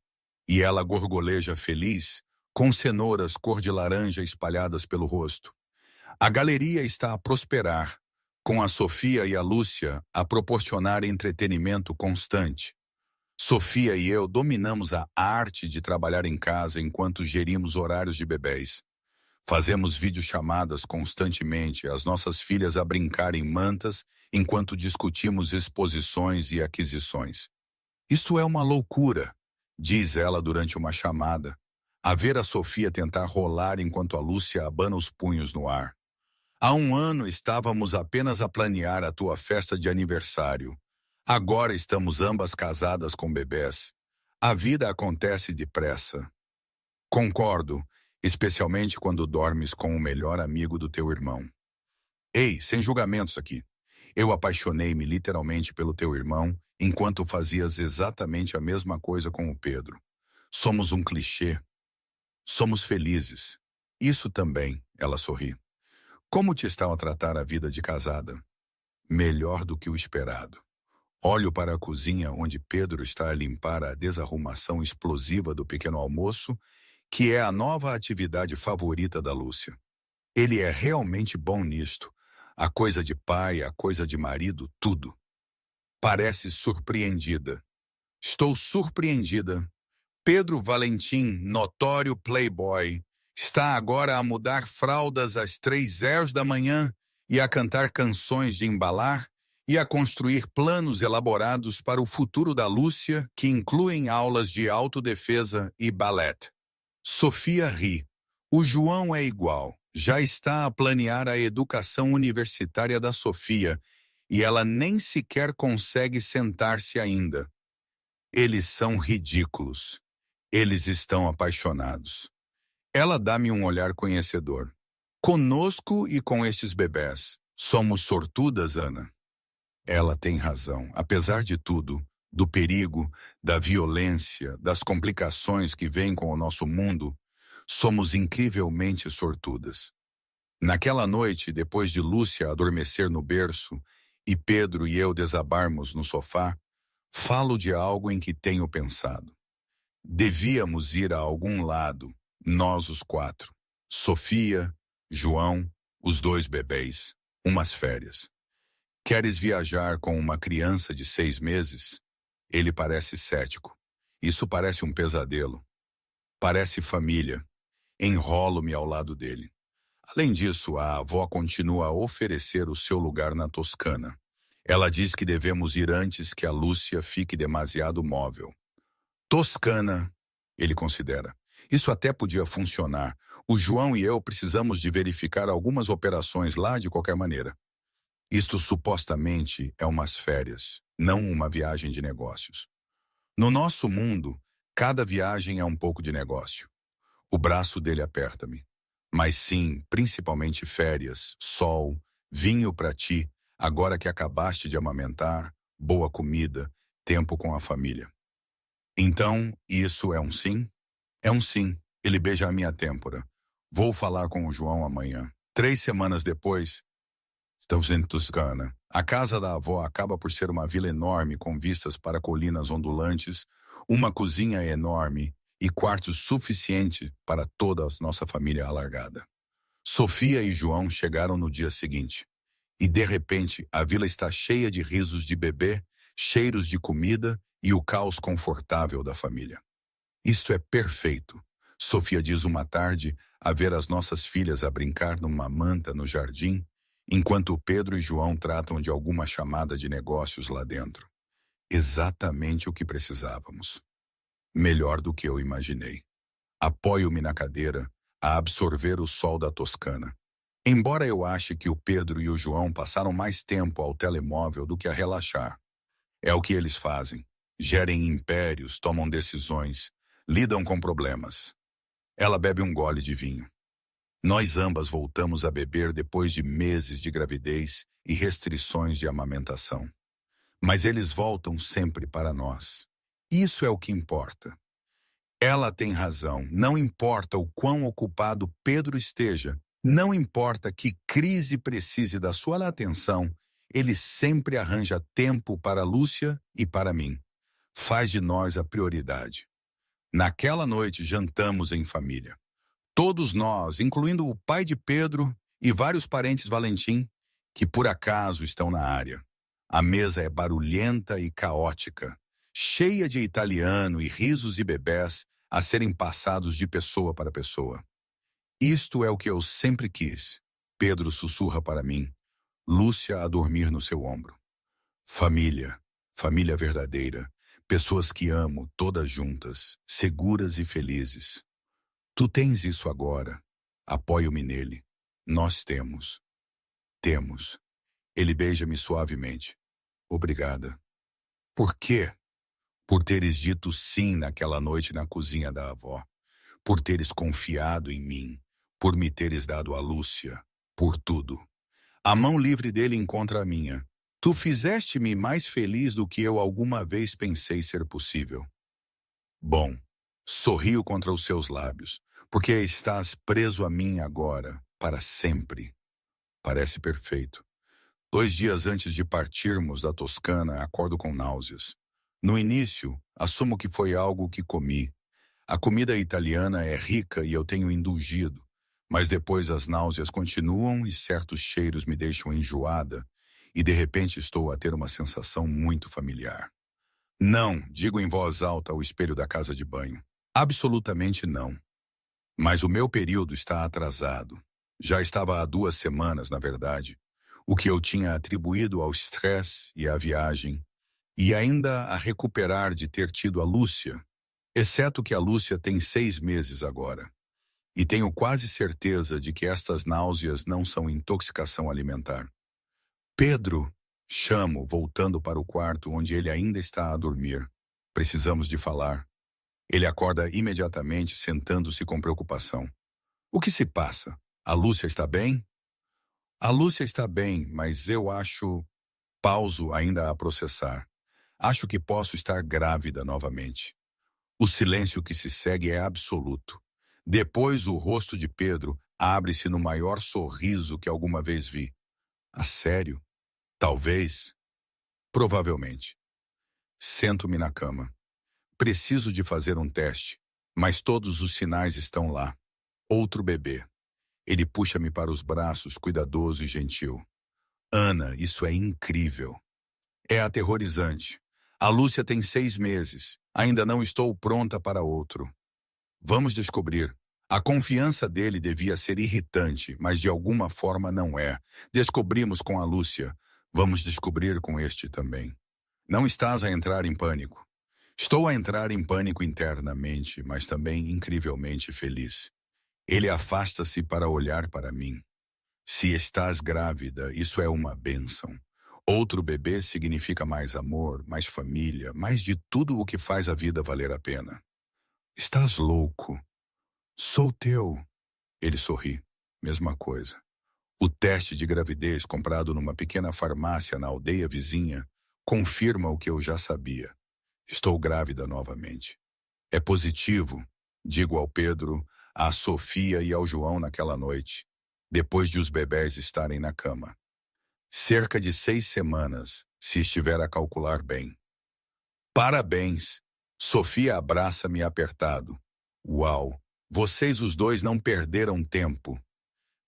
e ela gorgoleja feliz, com cenouras cor de laranja espalhadas pelo rosto. A galeria está a prosperar, com a Sofia e a Lúcia a proporcionar entretenimento constante. Sofia e eu dominamos a arte de trabalhar em casa enquanto gerimos horários de bebés. Fazemos videochamadas constantemente, as nossas filhas a brincar em mantas enquanto discutimos exposições e aquisições. Isto é uma loucura, diz ela durante uma chamada, a ver a Sofia tentar rolar enquanto a Lúcia abana os punhos no ar. Há 1 ano estávamos apenas a planear a tua festa de aniversário. Agora estamos ambas casadas com bebês. A vida acontece depressa. Concordo, especialmente quando dormes com o melhor amigo do teu irmão. Ei, sem julgamentos aqui. Eu apaixonei-me literalmente pelo teu irmão enquanto fazias exatamente a mesma coisa com o Pedro. Somos um clichê. Somos felizes. Isso também, ela sorri. Como te está a tratar a vida de casada? Melhor do que o esperado. Olho para a cozinha onde Pedro está a limpar a desarrumação explosiva do pequeno almoço, que é a nova atividade favorita da Lúcia. Ele é realmente bom nisto. A coisa de pai, a coisa de marido, tudo. Parece surpreendida. Estou surpreendida. Pedro Valentim, notório playboy, está agora a mudar fraldas às 3h da manhã e a cantar canções de embalar e a construir planos elaborados para o futuro da Lúcia, que incluem aulas de autodefesa e balé. Sofia ri. O João é igual. Já está a planear a educação universitária da Sofia e ela nem sequer consegue sentar-se ainda. Eles são ridículos. Eles estão apaixonados. Ela dá-me um olhar conhecedor. Conosco e com estes bebés. Somos sortudas, Ana. Ela tem razão. Apesar de tudo, do perigo, da violência, das complicações que vêm com o nosso mundo, somos incrivelmente sortudas. Naquela noite, depois de Lúcia adormecer no berço e Pedro e eu desabarmos no sofá, falo de algo em que tenho pensado. Devíamos ir a algum lado, nós os quatro. Sofia, João, os dois bebês, umas férias. Queres viajar com uma criança de 6 meses? Ele parece cético. Isso parece um pesadelo. Parece família. Enrolo-me ao lado dele. Além disso, a avó continua a oferecer o seu lugar na Toscana. Ela diz que devemos ir antes que a Lúcia fique demasiado móvel. Toscana, ele considera. Isso até podia funcionar. O João e eu precisamos de verificar algumas operações lá de qualquer maneira. Isto supostamente é umas férias, não uma viagem de negócios. No nosso mundo, cada viagem é um pouco de negócio. O braço dele aperta-me. Mas sim, principalmente férias, sol, vinho para ti, agora que acabaste de amamentar, boa comida, tempo com a família. Então, isso é um sim? É um sim. Ele beija a minha têmpora. Vou falar com o João amanhã. 3 semanas depois, estamos em Toscana. A casa da avó acaba por ser uma vila enorme com vistas para colinas ondulantes, uma cozinha enorme e quartos suficiente para toda a nossa família alargada. Sofia e João chegaram no dia seguinte. E, de repente, a vila está cheia de risos de bebê, cheiros de comida e o caos confortável da família. Isto é perfeito, Sofia diz uma tarde, a ver as nossas filhas a brincar numa manta no jardim, enquanto Pedro e João tratam de alguma chamada de negócios lá dentro. Exatamente o que precisávamos. Melhor do que eu imaginei. Apoio-me na cadeira, a absorver o sol da Toscana. Embora eu ache que o Pedro e o João passaram mais tempo ao telemóvel do que a relaxar. É o que eles fazem. Gerem impérios, tomam decisões, lidam com problemas. Ela bebe um gole de vinho. Nós ambas voltamos a beber depois de meses de gravidez e restrições de amamentação. Mas eles voltam sempre para nós. Isso é o que importa. Ela tem razão. Não importa o quão ocupado Pedro esteja, não importa que crise precise da sua atenção, ele sempre arranja tempo para Lúcia e para mim. Faz de nós a prioridade. Naquela noite jantamos em família. Todos nós, incluindo o pai de Pedro e vários parentes Valentim, que por acaso estão na área. A mesa é barulhenta e caótica, cheia de italiano e risos e bebés a serem passados de pessoa para pessoa. Isto é o que eu sempre quis. Pedro sussurra para mim, Lúcia a dormir no seu ombro. Família, família verdadeira, pessoas que amo, todas juntas, seguras e felizes. Tu tens isso agora. Apoio-me nele. Nós temos. Temos. Ele beija-me suavemente. Obrigada. Por quê? Por teres dito sim naquela noite na cozinha da avó. Por teres confiado em mim. Por me teres dado a Lúcia. Por tudo. A mão livre dele encontra a minha. Tu fizeste-me mais feliz do que eu alguma vez pensei ser possível. Bom, sorrio contra os seus lábios, porque estás preso a mim agora, para sempre. Parece perfeito. 2 dias antes de partirmos da Toscana, acordo com náuseas. No início, assumo que foi algo que comi. A comida italiana é rica e eu tenho indulgido, mas depois as náuseas continuam e certos cheiros me deixam enjoada e de repente estou a ter uma sensação muito familiar. Não, digo em voz alta ao espelho da casa de banho. Absolutamente não. Mas o meu período está atrasado. Já estava há 2 semanas, na verdade, o que eu tinha atribuído ao estresse e à viagem, e ainda a recuperar de ter tido a Lúcia, exceto que a Lúcia tem 6 meses agora. E tenho quase certeza de que estas náuseas não são intoxicação alimentar. Pedro, chamo, voltando para o quarto onde ele ainda está a dormir. Precisamos de falar. Ele acorda imediatamente, sentando-se com preocupação. O que se passa? A Lúcia está bem? A Lúcia está bem, mas eu acho... Pauso ainda a processar. Acho que posso estar grávida novamente. O silêncio que se segue é absoluto. Depois o rosto de Pedro abre-se no maior sorriso que alguma vez vi. A sério? Talvez. Provavelmente. Sento-me na cama. Preciso de fazer um teste, mas todos os sinais estão lá. Outro bebê. Ele puxa-me para os braços, cuidadoso e gentil. Ana, isso é incrível. É aterrorizante. A Lúcia tem 6 meses. Ainda não estou pronta para outro. Vamos descobrir. A confiança dele devia ser irritante, mas de alguma forma não é. Descobrimos com a Lúcia. Vamos descobrir com este também. Não estás a entrar em pânico. Estou a entrar em pânico internamente, mas também incrivelmente feliz. Ele afasta-se para olhar para mim. Se estás grávida, isso é uma bênção. Outro bebê significa mais amor, mais família, mais de tudo o que faz a vida valer a pena. Estás louco. Sou teu. Ele sorri. Mesma coisa. O teste de gravidez comprado numa pequena farmácia na aldeia vizinha confirma o que eu já sabia. Estou grávida novamente. É positivo, digo ao Pedro, à Sofia e ao João naquela noite, depois de os bebés estarem na cama. Cerca de 6 semanas, se estiver a calcular bem. Parabéns! Sofia abraça-me apertado. Uau! Vocês os dois não perderam tempo.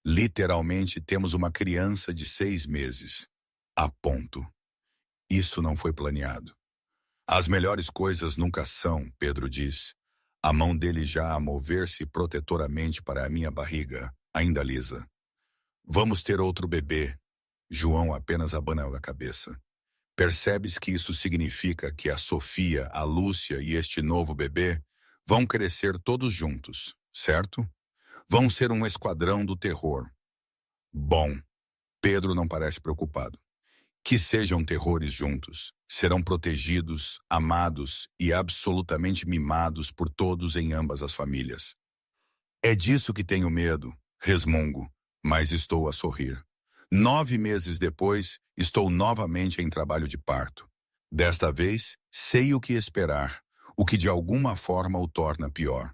Literalmente temos uma criança de 6 meses. A ponto. Isso não foi planeado. As melhores coisas nunca são, Pedro diz. A mão dele já a mover-se protetoramente para a minha barriga, ainda lisa. Vamos ter outro bebê. João apenas abana a cabeça. Percebes que isso significa que a Sofia, a Lúcia e este novo bebê vão crescer todos juntos, certo? Vão ser um esquadrão do terror. Bom, Pedro não parece preocupado. Que sejam terrores juntos. Serão protegidos, amados e absolutamente mimados por todos em ambas as famílias. É disso que tenho medo, resmungo, mas estou a sorrir. 9 meses depois, estou novamente em trabalho de parto. Desta vez, sei o que esperar, o que de alguma forma o torna pior.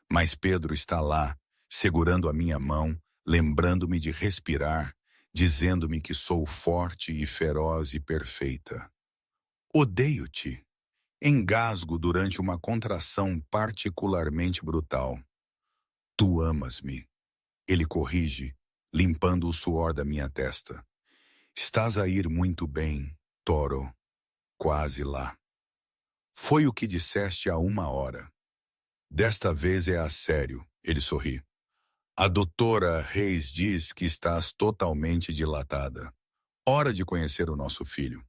Mas Pedro está lá, segurando a minha mão, lembrando-me de respirar, dizendo-me que sou forte e feroz e perfeita. Odeio-te. Engasgo durante uma contração particularmente brutal. Tu amas-me. Ele corrige, limpando o suor da minha testa. Estás a ir muito bem, Toro. Quase lá. Foi o que disseste há 1 hora. Desta vez é a sério, ele sorri. A doutora Reis diz que estás totalmente dilatada. Hora de conhecer o nosso filho.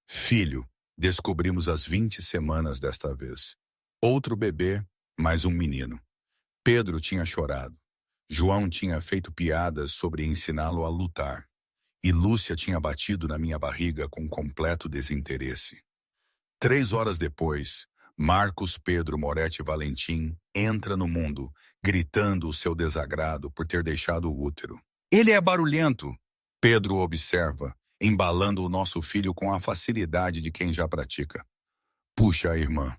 Filho, descobrimos às 20 semanas desta vez. Outro bebê, mais um menino. Pedro tinha chorado. João tinha feito piadas sobre ensiná-lo a lutar. E Lúcia tinha batido na minha barriga com completo desinteresse. 3 horas depois, Marcos Pedro Moretti Valentim entra no mundo, gritando o seu desagrado por ter deixado o útero. Ele é barulhento, Pedro observa, embalando o nosso filho com a facilidade de quem já pratica. Puxa a irmã.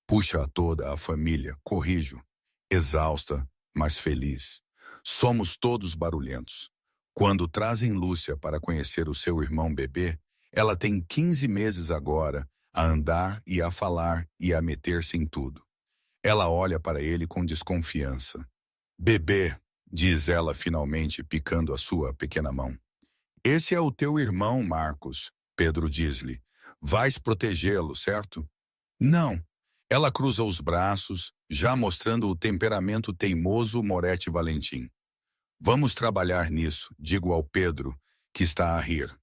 Puxa a toda a família, corrijo. Exausta, mas feliz. Somos todos barulhentos. Quando trazem Lúcia para conhecer o seu irmão bebê, ela tem 15 meses agora, a andar e a falar e a meter-se em tudo. Ela olha para ele com desconfiança. Bebê, diz ela finalmente, picando a sua pequena mão. Esse é o teu irmão, Marcos, Pedro diz-lhe. Vais protegê-lo, certo? Não. Ela cruza os braços, já mostrando o temperamento teimoso Moretti Valentim. Vamos trabalhar nisso, digo ao Pedro, que está a rir.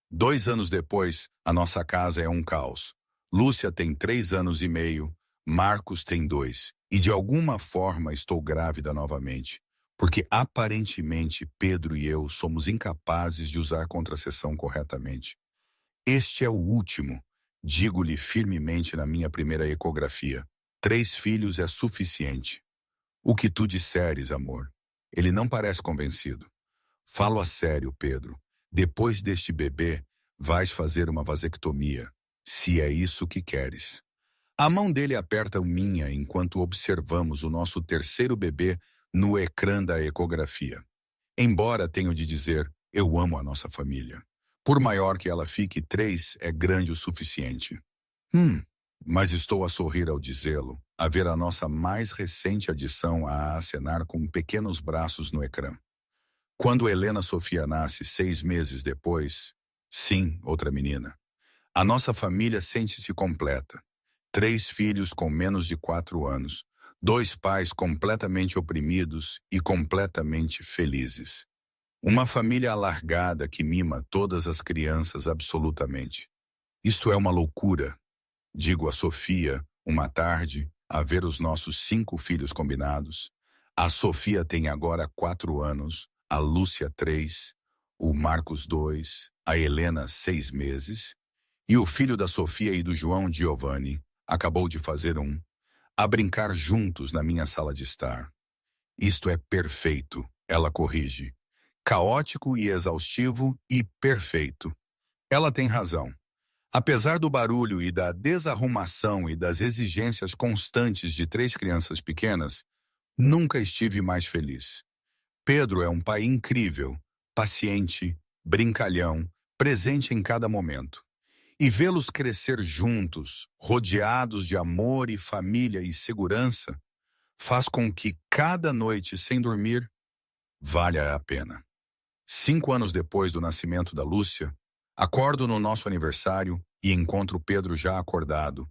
2 anos depois, a nossa casa é um caos. Lúcia tem 3 anos e meio, Marcos tem 2. E de alguma forma estou grávida novamente, porque aparentemente Pedro e eu somos incapazes de usar contracepção corretamente. Este é o último, digo-lhe firmemente na minha primeira ecografia. 3 filhos é suficiente. O que tu disseres, amor. Ele não parece convencido. Falo a sério, Pedro. Depois deste bebê, Vais fazer uma vasectomia, se é isso que queres. A mão dele aperta a minha enquanto observamos o nosso terceiro bebê no ecrã da ecografia. Embora tenho de dizer, eu amo a nossa família. Por maior que ela fique, 3 é grande o suficiente. Mas estou a sorrir ao dizê-lo, a ver a nossa mais recente adição a acenar com pequenos braços no ecrã. Quando Helena Sofia nasce 6 meses depois, sim, outra menina, a nossa família sente-se completa. 3 filhos com menos de 4 anos, 2 pais completamente oprimidos e completamente felizes. Uma família alargada que mima todas as crianças absolutamente. Isto é uma loucura, digo a Sofia, uma tarde, a ver os nossos 5 filhos combinados. A Sofia tem agora 4 anos, a Lúcia 3, o Marcos 2, a Helena 6 meses, e o filho da Sofia e do João Giovanni acabou de fazer a brincar juntos na minha sala de estar. Isto é perfeito, ela corrige. Caótico e exaustivo e perfeito. Ela tem razão. Apesar do barulho e da desarrumação e das exigências constantes de 3 crianças pequenas, nunca estive mais feliz. Pedro é um pai incrível, paciente, brincalhão, presente em cada momento. E vê-los crescer juntos, rodeados de amor e família e segurança, faz com que cada noite sem dormir valha a pena. 5 anos depois do nascimento da Lúcia, acordo no nosso aniversário e encontro Pedro já acordado,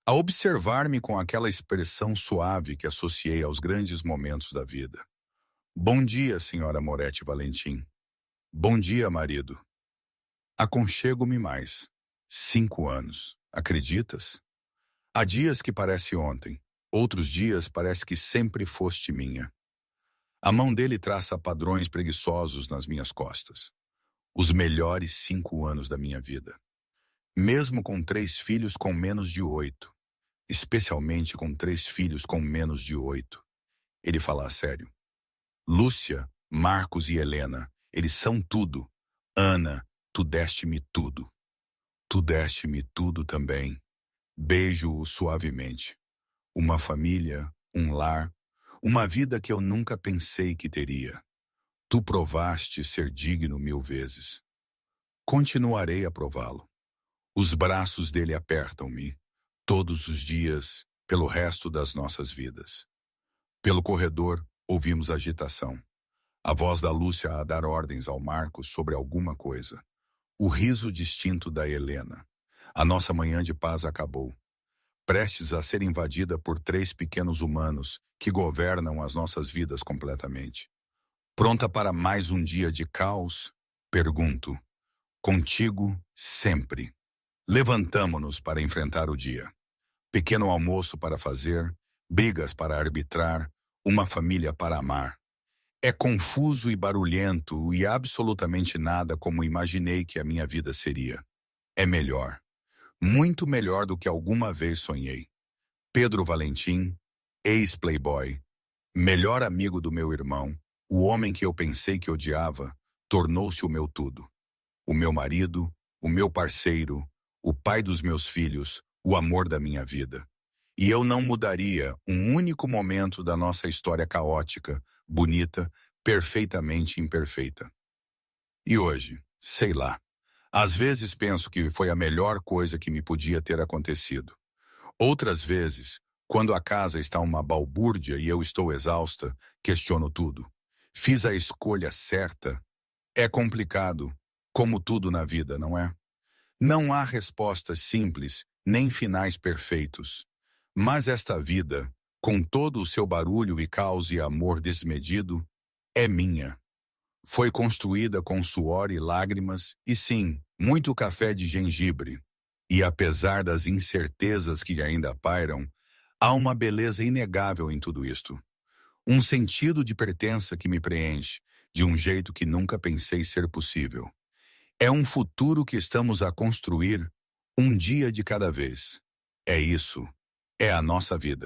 a observar-me com aquela expressão suave que associei aos grandes momentos da vida. Bom dia, senhora Moretti Valentim. Bom dia, marido. Aconchego-me mais. 5 anos. Acreditas? Há dias que parece ontem, outros dias parece que sempre foste minha. A mão dele traça padrões preguiçosos nas minhas costas. Os melhores 5 anos da minha vida. Mesmo com 3 filhos com menos de 8. Especialmente com 3 filhos com menos de 8. Ele fala a sério. Lúcia, Marcos e Helena, eles são tudo. Ana, tu deste-me tudo. Tu deste-me tudo também. Beijo-o suavemente. Uma família, um lar, uma vida que eu nunca pensei que teria. Tu provaste ser digno 1000 vezes. Continuarei a prová-lo. Os braços dele apertam-me, todos os dias, pelo resto das nossas vidas. Pelo corredor, ouvimos agitação. A voz da Lúcia a dar ordens ao Marcos sobre alguma coisa. O riso distinto da Helena. A nossa manhã de paz acabou. Prestes a ser invadida por 3 pequenos humanos que governam as nossas vidas completamente. Pronta para mais um dia de caos? Pergunto. Contigo, sempre. Levantamo-nos para enfrentar o dia. Pequeno almoço para fazer, brigas para arbitrar, uma família para amar. É confuso e barulhento e absolutamente nada como imaginei que a minha vida seria. É melhor. Muito melhor do que alguma vez sonhei. Pedro Valentim, ex-playboy, melhor amigo do meu irmão, o homem que eu pensei que odiava, tornou-se o meu tudo. O meu marido, o meu parceiro, o pai dos meus filhos, o amor da minha vida. E eu não mudaria um único momento da nossa história caótica, bonita, perfeitamente imperfeita. E hoje, sei lá, às vezes penso que foi a melhor coisa que me podia ter acontecido. Outras vezes, quando a casa está uma balbúrdia e eu estou exausta, questiono tudo. Fiz a escolha certa? É complicado, como tudo na vida, não é? Não há respostas simples, nem finais perfeitos. Mas esta vida, com todo o seu barulho e caos e amor desmedido, é minha. Foi construída com suor e lágrimas, e sim, muito café de gengibre. E apesar das incertezas que ainda pairam, há uma beleza inegável em tudo isto. Um sentido de pertença que me preenche, de um jeito que nunca pensei ser possível. É um futuro que estamos a construir, um dia de cada vez. É isso. É a nossa vida.